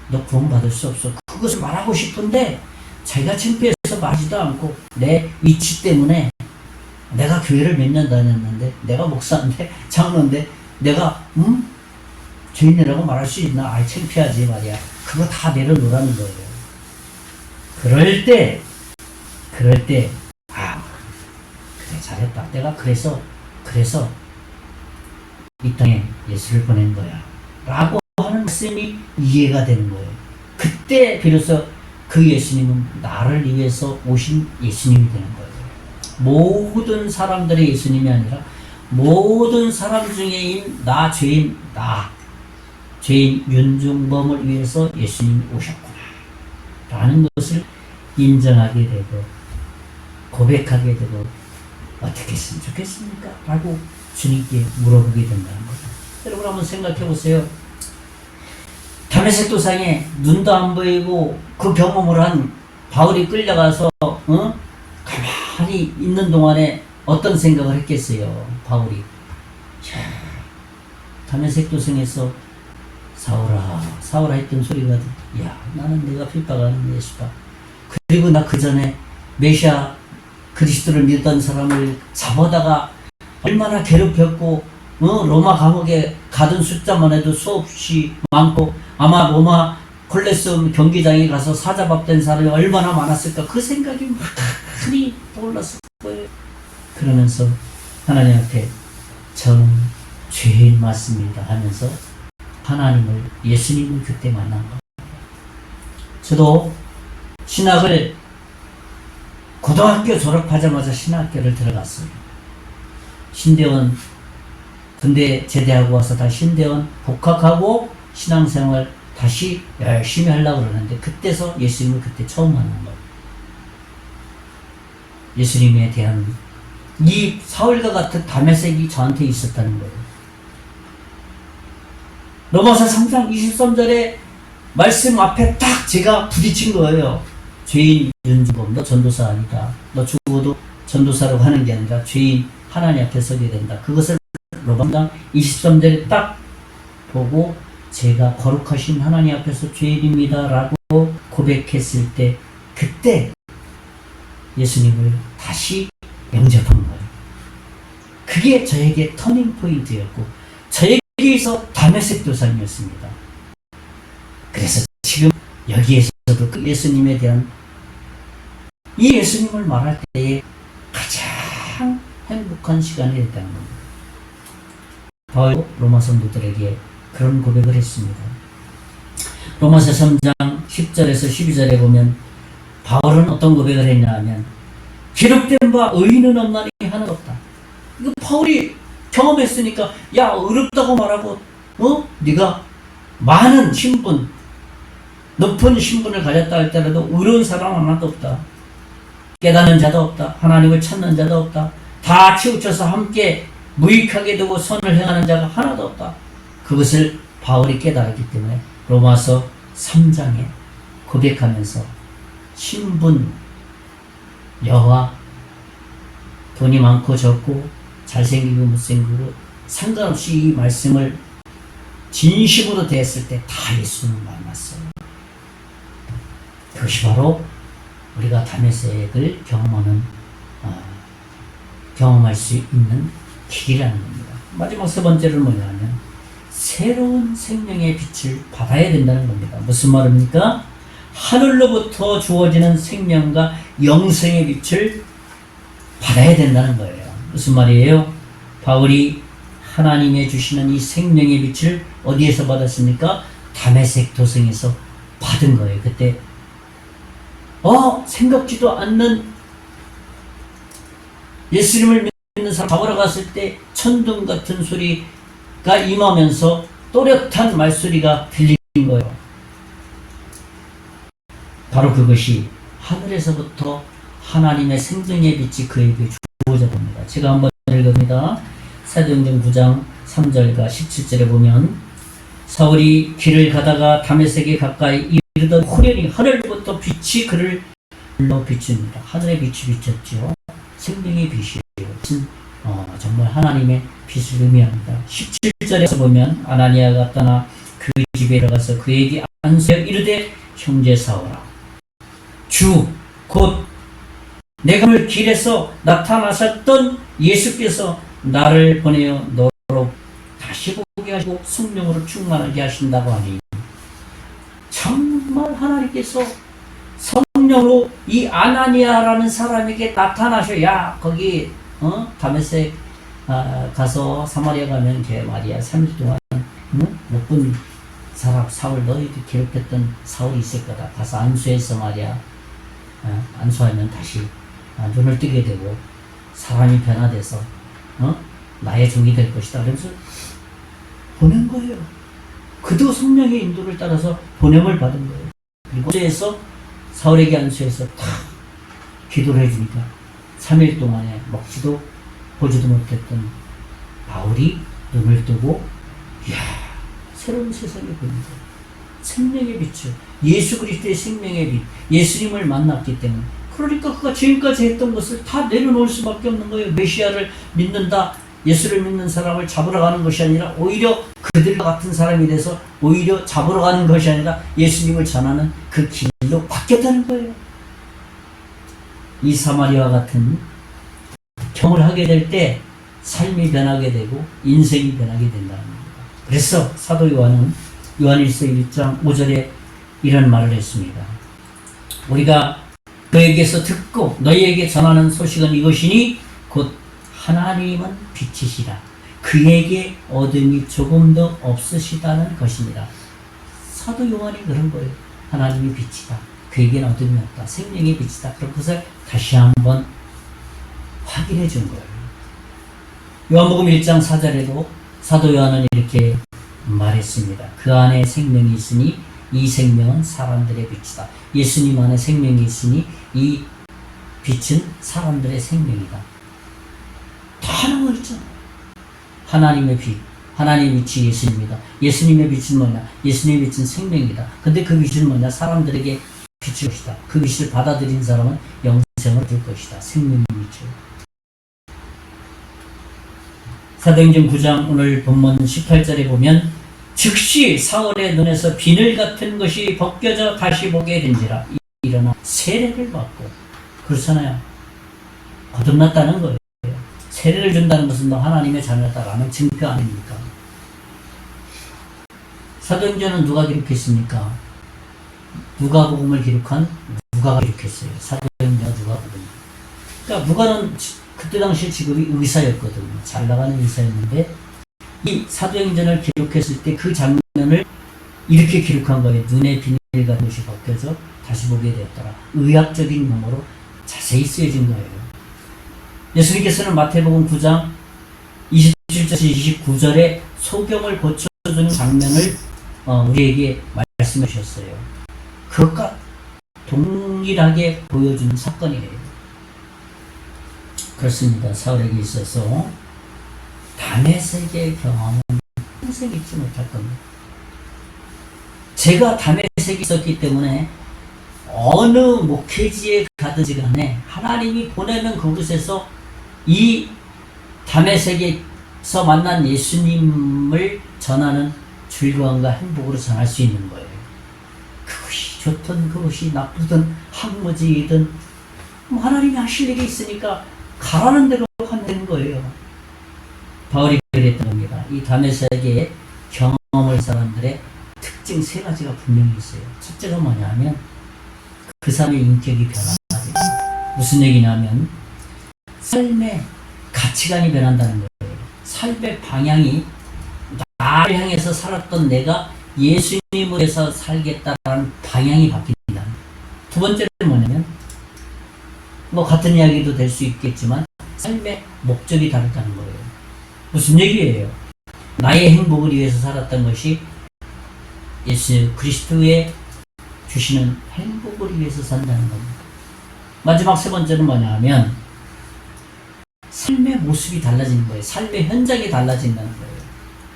너 구원받을 수 없어. 그것을 말하고 싶은데 자기가 창피해서 말하지도 않고 내 위치 때문에 내가 교회를 몇 년 다녔는데 내가 목사인데 장로인데 내가 죄인이라고 말할 수 있나? 아이 창피하지 말이야. 그거 다 내려놓으라는 거예요. 그럴 때 그래 잘했다. 내가 그래서 이 땅에 예수를 보낸 거야 라고 하는 말씀이 이해가 되는 거예요. 그때 비로소 그 예수님은 나를 위해서 오신 예수님이 되는 거예요. 모든 사람들의 예수님이 아니라 모든 사람 중에인 나 죄인 죄인 윤중범을 위해서 예수님이 오셨구나 라는 것을 인정하게 되고 고백하게 되고 어떻게 했으면 좋겠습니까? 라고 주님께 물어보게 된다는 거죠. 여러분 한번 생각해 보세요. 다메섹 도상에 눈도 안 보이고 그 경험을 한 바울이 끌려가서 가만히 있는 동안에 어떤 생각을 했겠어요? 바울이 다메섹 도상에서 사울아 했던 소리가 야 나는 내가 핍박하는 예수다. 그리고 나 그 전에 메시아 그리스도를 믿던 사람을 잡아다가 얼마나 괴롭혔고 로마 감옥에 가둔 숫자만 해도 수없이 많고 아마 로마 콜레세움 경기장에 가서 사자밥된 사람이 얼마나 많았을까 그 생각이 많이 떠올랐을 거예요. 그러면서 하나님 앞에 저는 죄인 맞습니다 하면서 하나님을 예수님을 그때 만난 거예요. 저도 신학을 고등학교 졸업하자마자 신학교를 들어갔어요. 신대원 군대 제대하고 와서 다시 신대원 복학하고 신앙생활 다시 열심히 하려고 그러는데 그때서 예수님을 그때 처음 만난 거예요. 예수님에 대한 이 사울과 같은 다메섹이 저한테 있었다는 거예요. 로마서 3장 23절에 말씀 앞에 딱 제가 부딪힌 거예요. 죄인 윤중범 너 전도사 아니다. 너 죽어도 전도사라고 하는 게 아니라 죄인 하나님 앞에 서게 된다. 그것을 로마서 23절에 딱 보고 제가 거룩하신 하나님 앞에서 죄인입니다 라고 고백했을 때 그때 예수님을 다시 영접한 거예요. 그게 저에게 터닝 포인트였고 저에게서 다메섹 도상이었습니다. 그래서 지금 여기에서도 그 예수님에 대한 이 예수님을 말할 때에 가장 행복한 시간이 됐다는 겁니다. 바울 로마 성도들에게 그런 고백을 했습니다. 로마서 3장 10절에서 12절에 보면 바울은 어떤 고백을 했냐 하면 기록된 바 의인은 없나니 하나도 없다. 이거 바울이 경험했으니까 야 어렵다고 말하고 네가 많은 신분 높은 신분을 가졌다 할때라도 의로운 사람 하나도 없다. 깨닫는 자도 없다. 하나님을 찾는 자도 없다. 다 치우쳐서 함께 무익하게 되고 선을 행하는 자가 하나도 없다. 그것을 바울이 깨달았기 때문에 로마서 3장에 고백하면서 신분, 여와 돈이 많고 적고 잘생기고 못생기고 상관없이 이 말씀을 진심으로 대했을 때 다 예수님을 만났어요. 그것이 바로 우리가 다메섹을 경험할 수 있는 길이라는 겁니다. 마지막 세 번째는 뭐냐면 새로운 생명의 빛을 받아야 된다는 겁니다. 무슨 말입니까? 하늘로부터 주어지는 생명과 영생의 빛을 받아야 된다는 거예요. 무슨 말이에요? 바울이 하나님의 주시는 이 생명의 빛을 어디에서 받았습니까? 다메섹 도성에서 받은 거예요. 그때 생각지도 않는 예수님을 믿는 사람 잡으러 갔을 때 천둥 같은 소리가 임하면서 또렷한 말소리가 들리는 거예요. 바로 그것이 하늘에서부터 하나님의 생명의 빛이 그에게 주어져 봅니다. 제가 한번 읽습니다. 사도행전 9장 3절과 17절에 보면 사울이 길을 가다가 다메섹에 가까이 이르던 호련히 하늘로부터 빛이 그를 불러 비춥니다. 하늘의 빛이 비쳤죠. 생명의 빛이에요. 정말 하나님의 빛을 의미합니다. 17절에서 보면 아나니아가 떠나 그 집에 들어가서 그에게 안수하여 이르되 형제 사울아 주 곧 내가 오늘 길에서 나타나셨던 예수께서 나를 보내어 너로 다시 보게 하시고 성령으로 충만하게 하신다고 하니 정말 하나님께서 성령으로 이 아나니아라는 사람에게 나타나셔. 야 거기 다메섹 가서 사마리아 가면 걔 말이야 3일 동안 못 본 사람 사울 너희들 괴롭혔던 사울이 있을 거다. 가서 안수해서 말이야 안수하면 다시 눈을 뜨게 되고 사람이 변화돼서 나의 종이 될 것이다. 그러면서 보낸 거예요. 그도 성령의 인도를 따라서 보냄을 받은 거예요. 그리고 안수에서 사울에게 안수해서 탁 기도를 해주니까 3일 동안에 먹지도 보지도 못했던 바울이 눈을 뜨고 이야 새로운 세상이 보입니다. 생명의 빛을 예수 그리스도의 생명의 빛 예수님을 만났기 때문에 그러니까 그가 지금까지 했던 것을 다 내려놓을 수밖에 없는 거예요. 메시아를 믿는다 예수를 믿는 사람을 잡으러 가는 것이 아니라 오히려 그들과 같은 사람이 돼서 오히려 잡으러 가는 것이 아니라 예수님을 전하는 그 길로 바뀌었다는 거예요. 이 사마리아와 같은 경험을 하게 될 때 삶이 변하게 되고 인생이 변하게 된다는 겁니다. 그래서 사도 요한은 요한일서 1장 5절에 이런 말을 했습니다. 우리가 너에게서 듣고 너희에게 전하는 소식은 이것이니 곧 하나님은 빛이시라 그에게 어둠이 조금도 없으시다는 것입니다. 사도 요한이 그런 거예요. 하나님이 빛이다. 그에게는 어둠이 없다. 생명의 빛이다. 그런 것을 다시 한번 확인해 준 거예요. 요한복음 1장 4절에도 사도 요한은 이렇게 말했습니다. 그 안에 생명이 있으니 이 생명은 사람들의 빛이다. 예수님 안에 생명이 있으니 이 빛은 사람들의 생명이다. 다 하나만 있잖아. 하나님의 빛, 하나님의 빛이 예수님이다. 예수님의 빛은 뭐냐? 예수님의 빛은 생명이다. 근데 그 빛은 뭐냐? 사람들에게 빛일 것이다. 그 빛을 받아들인 사람은 영생을 얻을 것이다. 생명의 빛을. 사도행전 9장 오늘 본문 18절에 보면 즉시 사울의 눈에서 비늘 같은 것이 벗겨져 다시 보게 된지라 일어나 세례를 받고 그렇잖아요. 거듭났다는 거예요. 세례를 준다는 것은 너 하나님의 자녀다라는 증표 아닙니까? 사도행전은 누가 기록했습니까? 누가복음을 기록한 누가가 기록했어요. 사도행전 누가복음. 그러니까 누가는 그때 당시 직업이 의사였거든요. 잘 나가는 의사였는데 이 사도행전을 기록했을 때 그 장면을 이렇게 기록한 거예요. 눈에 비늘 같은 것이 벗겨져 다시 보게 되었더라. 의학적인 용어로 자세히 쓰여진 거예요. 예수님께서는 마태복음 9장 27절에서 29절에 소경을 고쳐주는 장면을 우리에게 말씀해 주셨어요. 그것과 동일하게 보여주는 사건이에요. 그렇습니다. 사울에게 있어서 다메섹의 경험은 평생 잊지 못할 겁니다. 제가 다메섹에 있었기 때문에 어느 목회지에 가든지 간에 하나님이 보내는 그곳에서 이 다메섹에서 만난 예수님을 전하는 즐거움과 행복으로 전할 수 있는 거예요. 그것이 좋든 그것이 나쁘든 항무지이든 하나님이 하실 일이 있으니까 가라는 대로 하는 거예요. 바울이 그랬던 겁니다. 이 다메섹의 경험을 사람들의 특징 세 가지가 분명히 있어요. 첫째가 뭐냐면 그 사람의 인격이 변하지. 무슨 얘기냐면 삶의 가치관이 변한다는 거예요. 삶의 방향이 나를 향해서 살았던 내가 예수님을 위해서 살겠다라는 방향이 바뀐다. 두 번째는 뭐냐면 같은 이야기도 될 수 있겠지만 삶의 목적이 다르다는 거예요. 무슨 얘기예요? 나의 행복을 위해서 살았던 것이 예수 그리스도의 주시는 행복을 위해서 산다는 겁니다. 마지막 세 번째는 뭐냐면 삶의 모습이 달라지는 거예요. 삶의 현장이 달라진다는 거예요.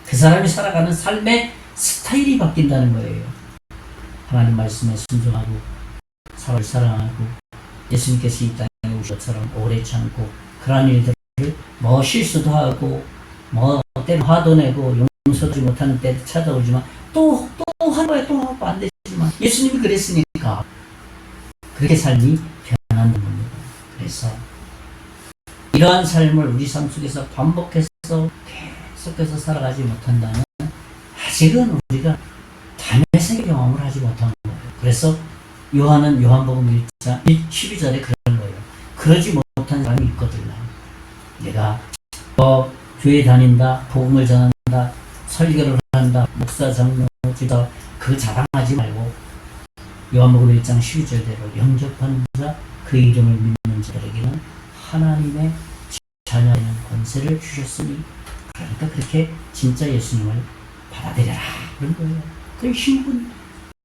그 사람이 살아가는 삶의 스타일이 바뀐다는 거예요. 하나님 말씀에 순종하고 사람을 사랑하고 예수님께서 이 땅에 오신 것처럼 오래 참고 그러한 일들을 실수도 하고 때로 화도 내고 용서하지 못하는 때도 찾아오지만 또 한 거야 또 하고 안 되지만 예수님이 그랬으니까 그렇게 삶이 변하는 겁니다. 그래서 이러한 삶을 우리 삶 속에서 반복해서 계속해서 살아가지 못한다면 아직은 우리가 다메섹의 경험을 하지 못한 거예요. 그래서 요한은 요한복음 1장 12절에 그런 거예요. 그러지 못한 사람이 있거든요. 내가 교회 다닌다, 복음을 전한다, 설교를 한다, 목사, 장로, 주다 그 자랑하지 말고 요한복음 1장 12절대로 영접하는 자, 그 이름을 믿는 자들에게는 하나님의 자녀의 권세를 주셨으니 그러니까 그렇게 진짜 예수님을 받아들여라 그런 거예요. 그 신분,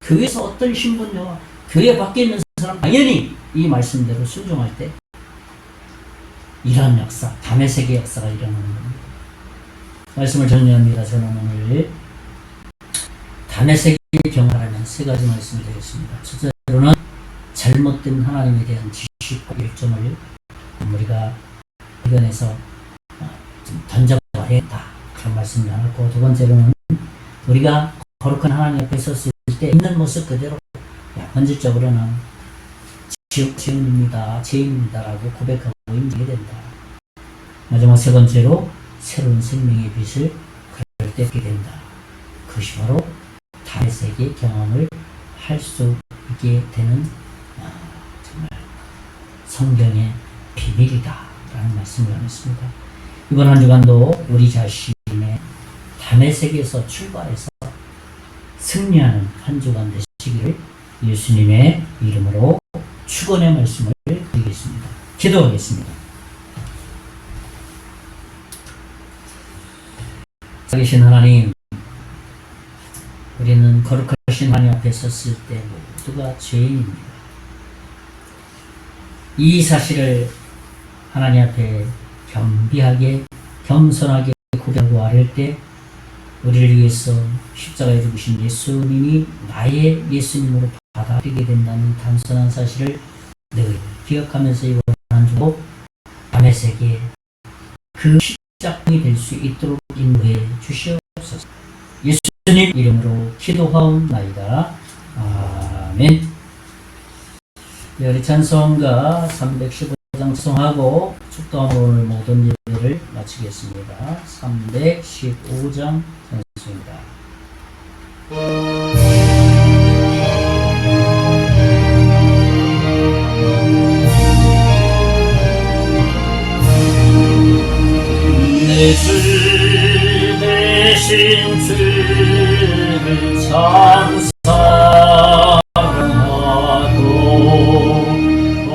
교회에서 어떤 신분과 교회 밖에 있는 사람 당연히 이 말씀대로 순종할 때 이러한 역사, 담의 세계 역사가 일어나는 겁니다. 말씀을 정리합니다. 저는 오늘 담의 세계 경험하라는 세 가지 말씀을 드리겠습니다. 첫째로는 잘못된 하나님에 대한 지식과 열정을 우리가 발견해서 좀 던져버려야겠다. 그런 말씀을 나눴고, 두 번째로는 우리가 거룩한 하나님 앞에 섰을 때 있는 모습 그대로 본질적으로는 지옥입니다, 죄인입니다 라고 고백하고 인정해야 된다. 마지막 세 번째로 새로운 생명의 빛을 그럴 때 뵙게 된다. 그것이 바로 담의 세계 경험을 할 수 있게 되는 정말 성경의 비밀이다 라는 말씀을 나눴습니다. 이번 한 주간도 우리 자신의 담의 세계에서 출발해서 승리하는 한 주간 되시기를 예수님의 이름으로 축원의 말씀을 드리겠습니다. 기도하겠습니다. 살아계신 하나님, 우리는 거룩하신 하나님 앞에 섰을 때 모두가 죄인입니다. 이 사실을 하나님 앞에 겸비하게 겸손하게 고백하고 아뢰 때 우리를 위해서 십자가에 죽으신 예수님이 나의 예수님으로 받아들이게 된다는 단순한 사실을 늘 기억하면서 이번 한 주도 밤의 세계에 그 시작이 될 수 있도록 인도해 주시옵소서. 예수님 이름으로 기도하옵나이다. 아멘. 네, 우리 찬송가 315장 찬송하고 축도함으로 오늘 모든 예배를 마치겠습니다. 315장 찬송입니다. 내 주 대신 주를 찬송하고 또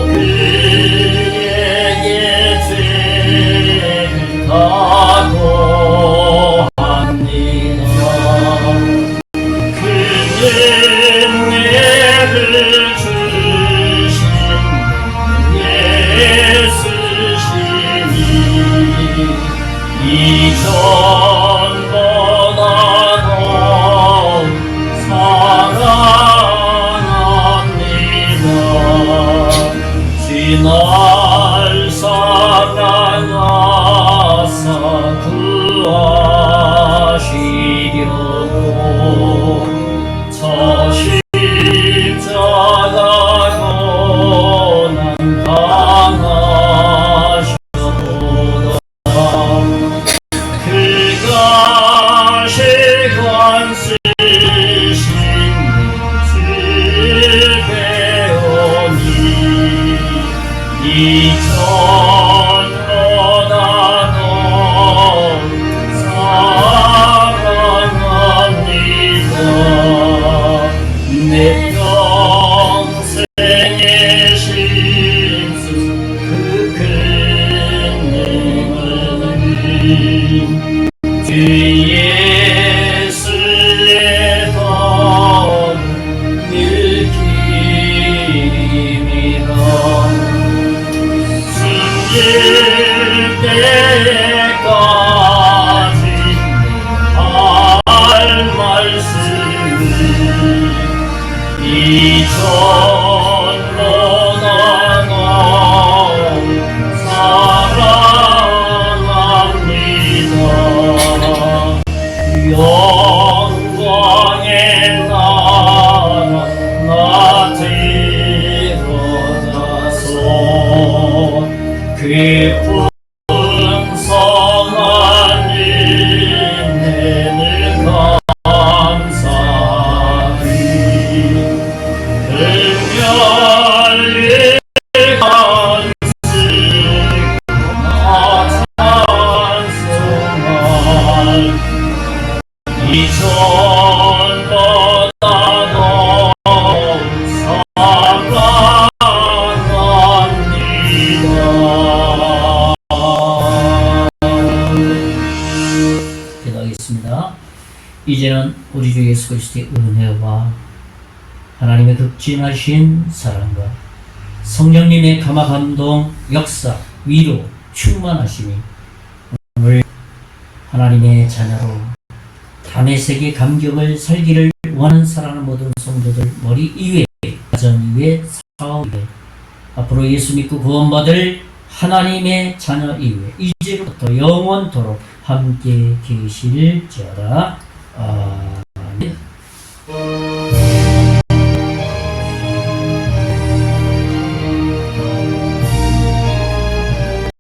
그에게 죄를 각오합니다. 그 은혜를 주신 예수시니 이전보다도 사랑합니다. 주 날 사랑하사 구하시려고 저 십자가 고난 당하셨도다. 그가 시간 쓰신 주 배우니 이전보다도 사랑합니다. 내 평생의 심수 그 큰 능력이 주 예수의 던 느낌이라 숨길 때까지 할 말씀을 이전보다도 사랑합니다. 영광의 나라 나 들어가서 그 풍성한 은혜를 감사히 은멸을 간슬 나 찬송할 이전보다도 사랑합니다. 기도하겠습니다. 이제는 우리 주 예수 그리스도의 은혜와 하나님의 극진하신 사랑과 성령님의 감화 감동, 역사, 위로, 충만하심이 오늘 하나님의 자녀로 담의 세계 감격을 살기를 원하는 사랑하는 모든 성도들 머리 이외, 가정 이외, 사업 이외, 앞으로 예수 믿고 구원받을 하나님의 자녀 이외 이제부터 영원토록 함께 계실지어다.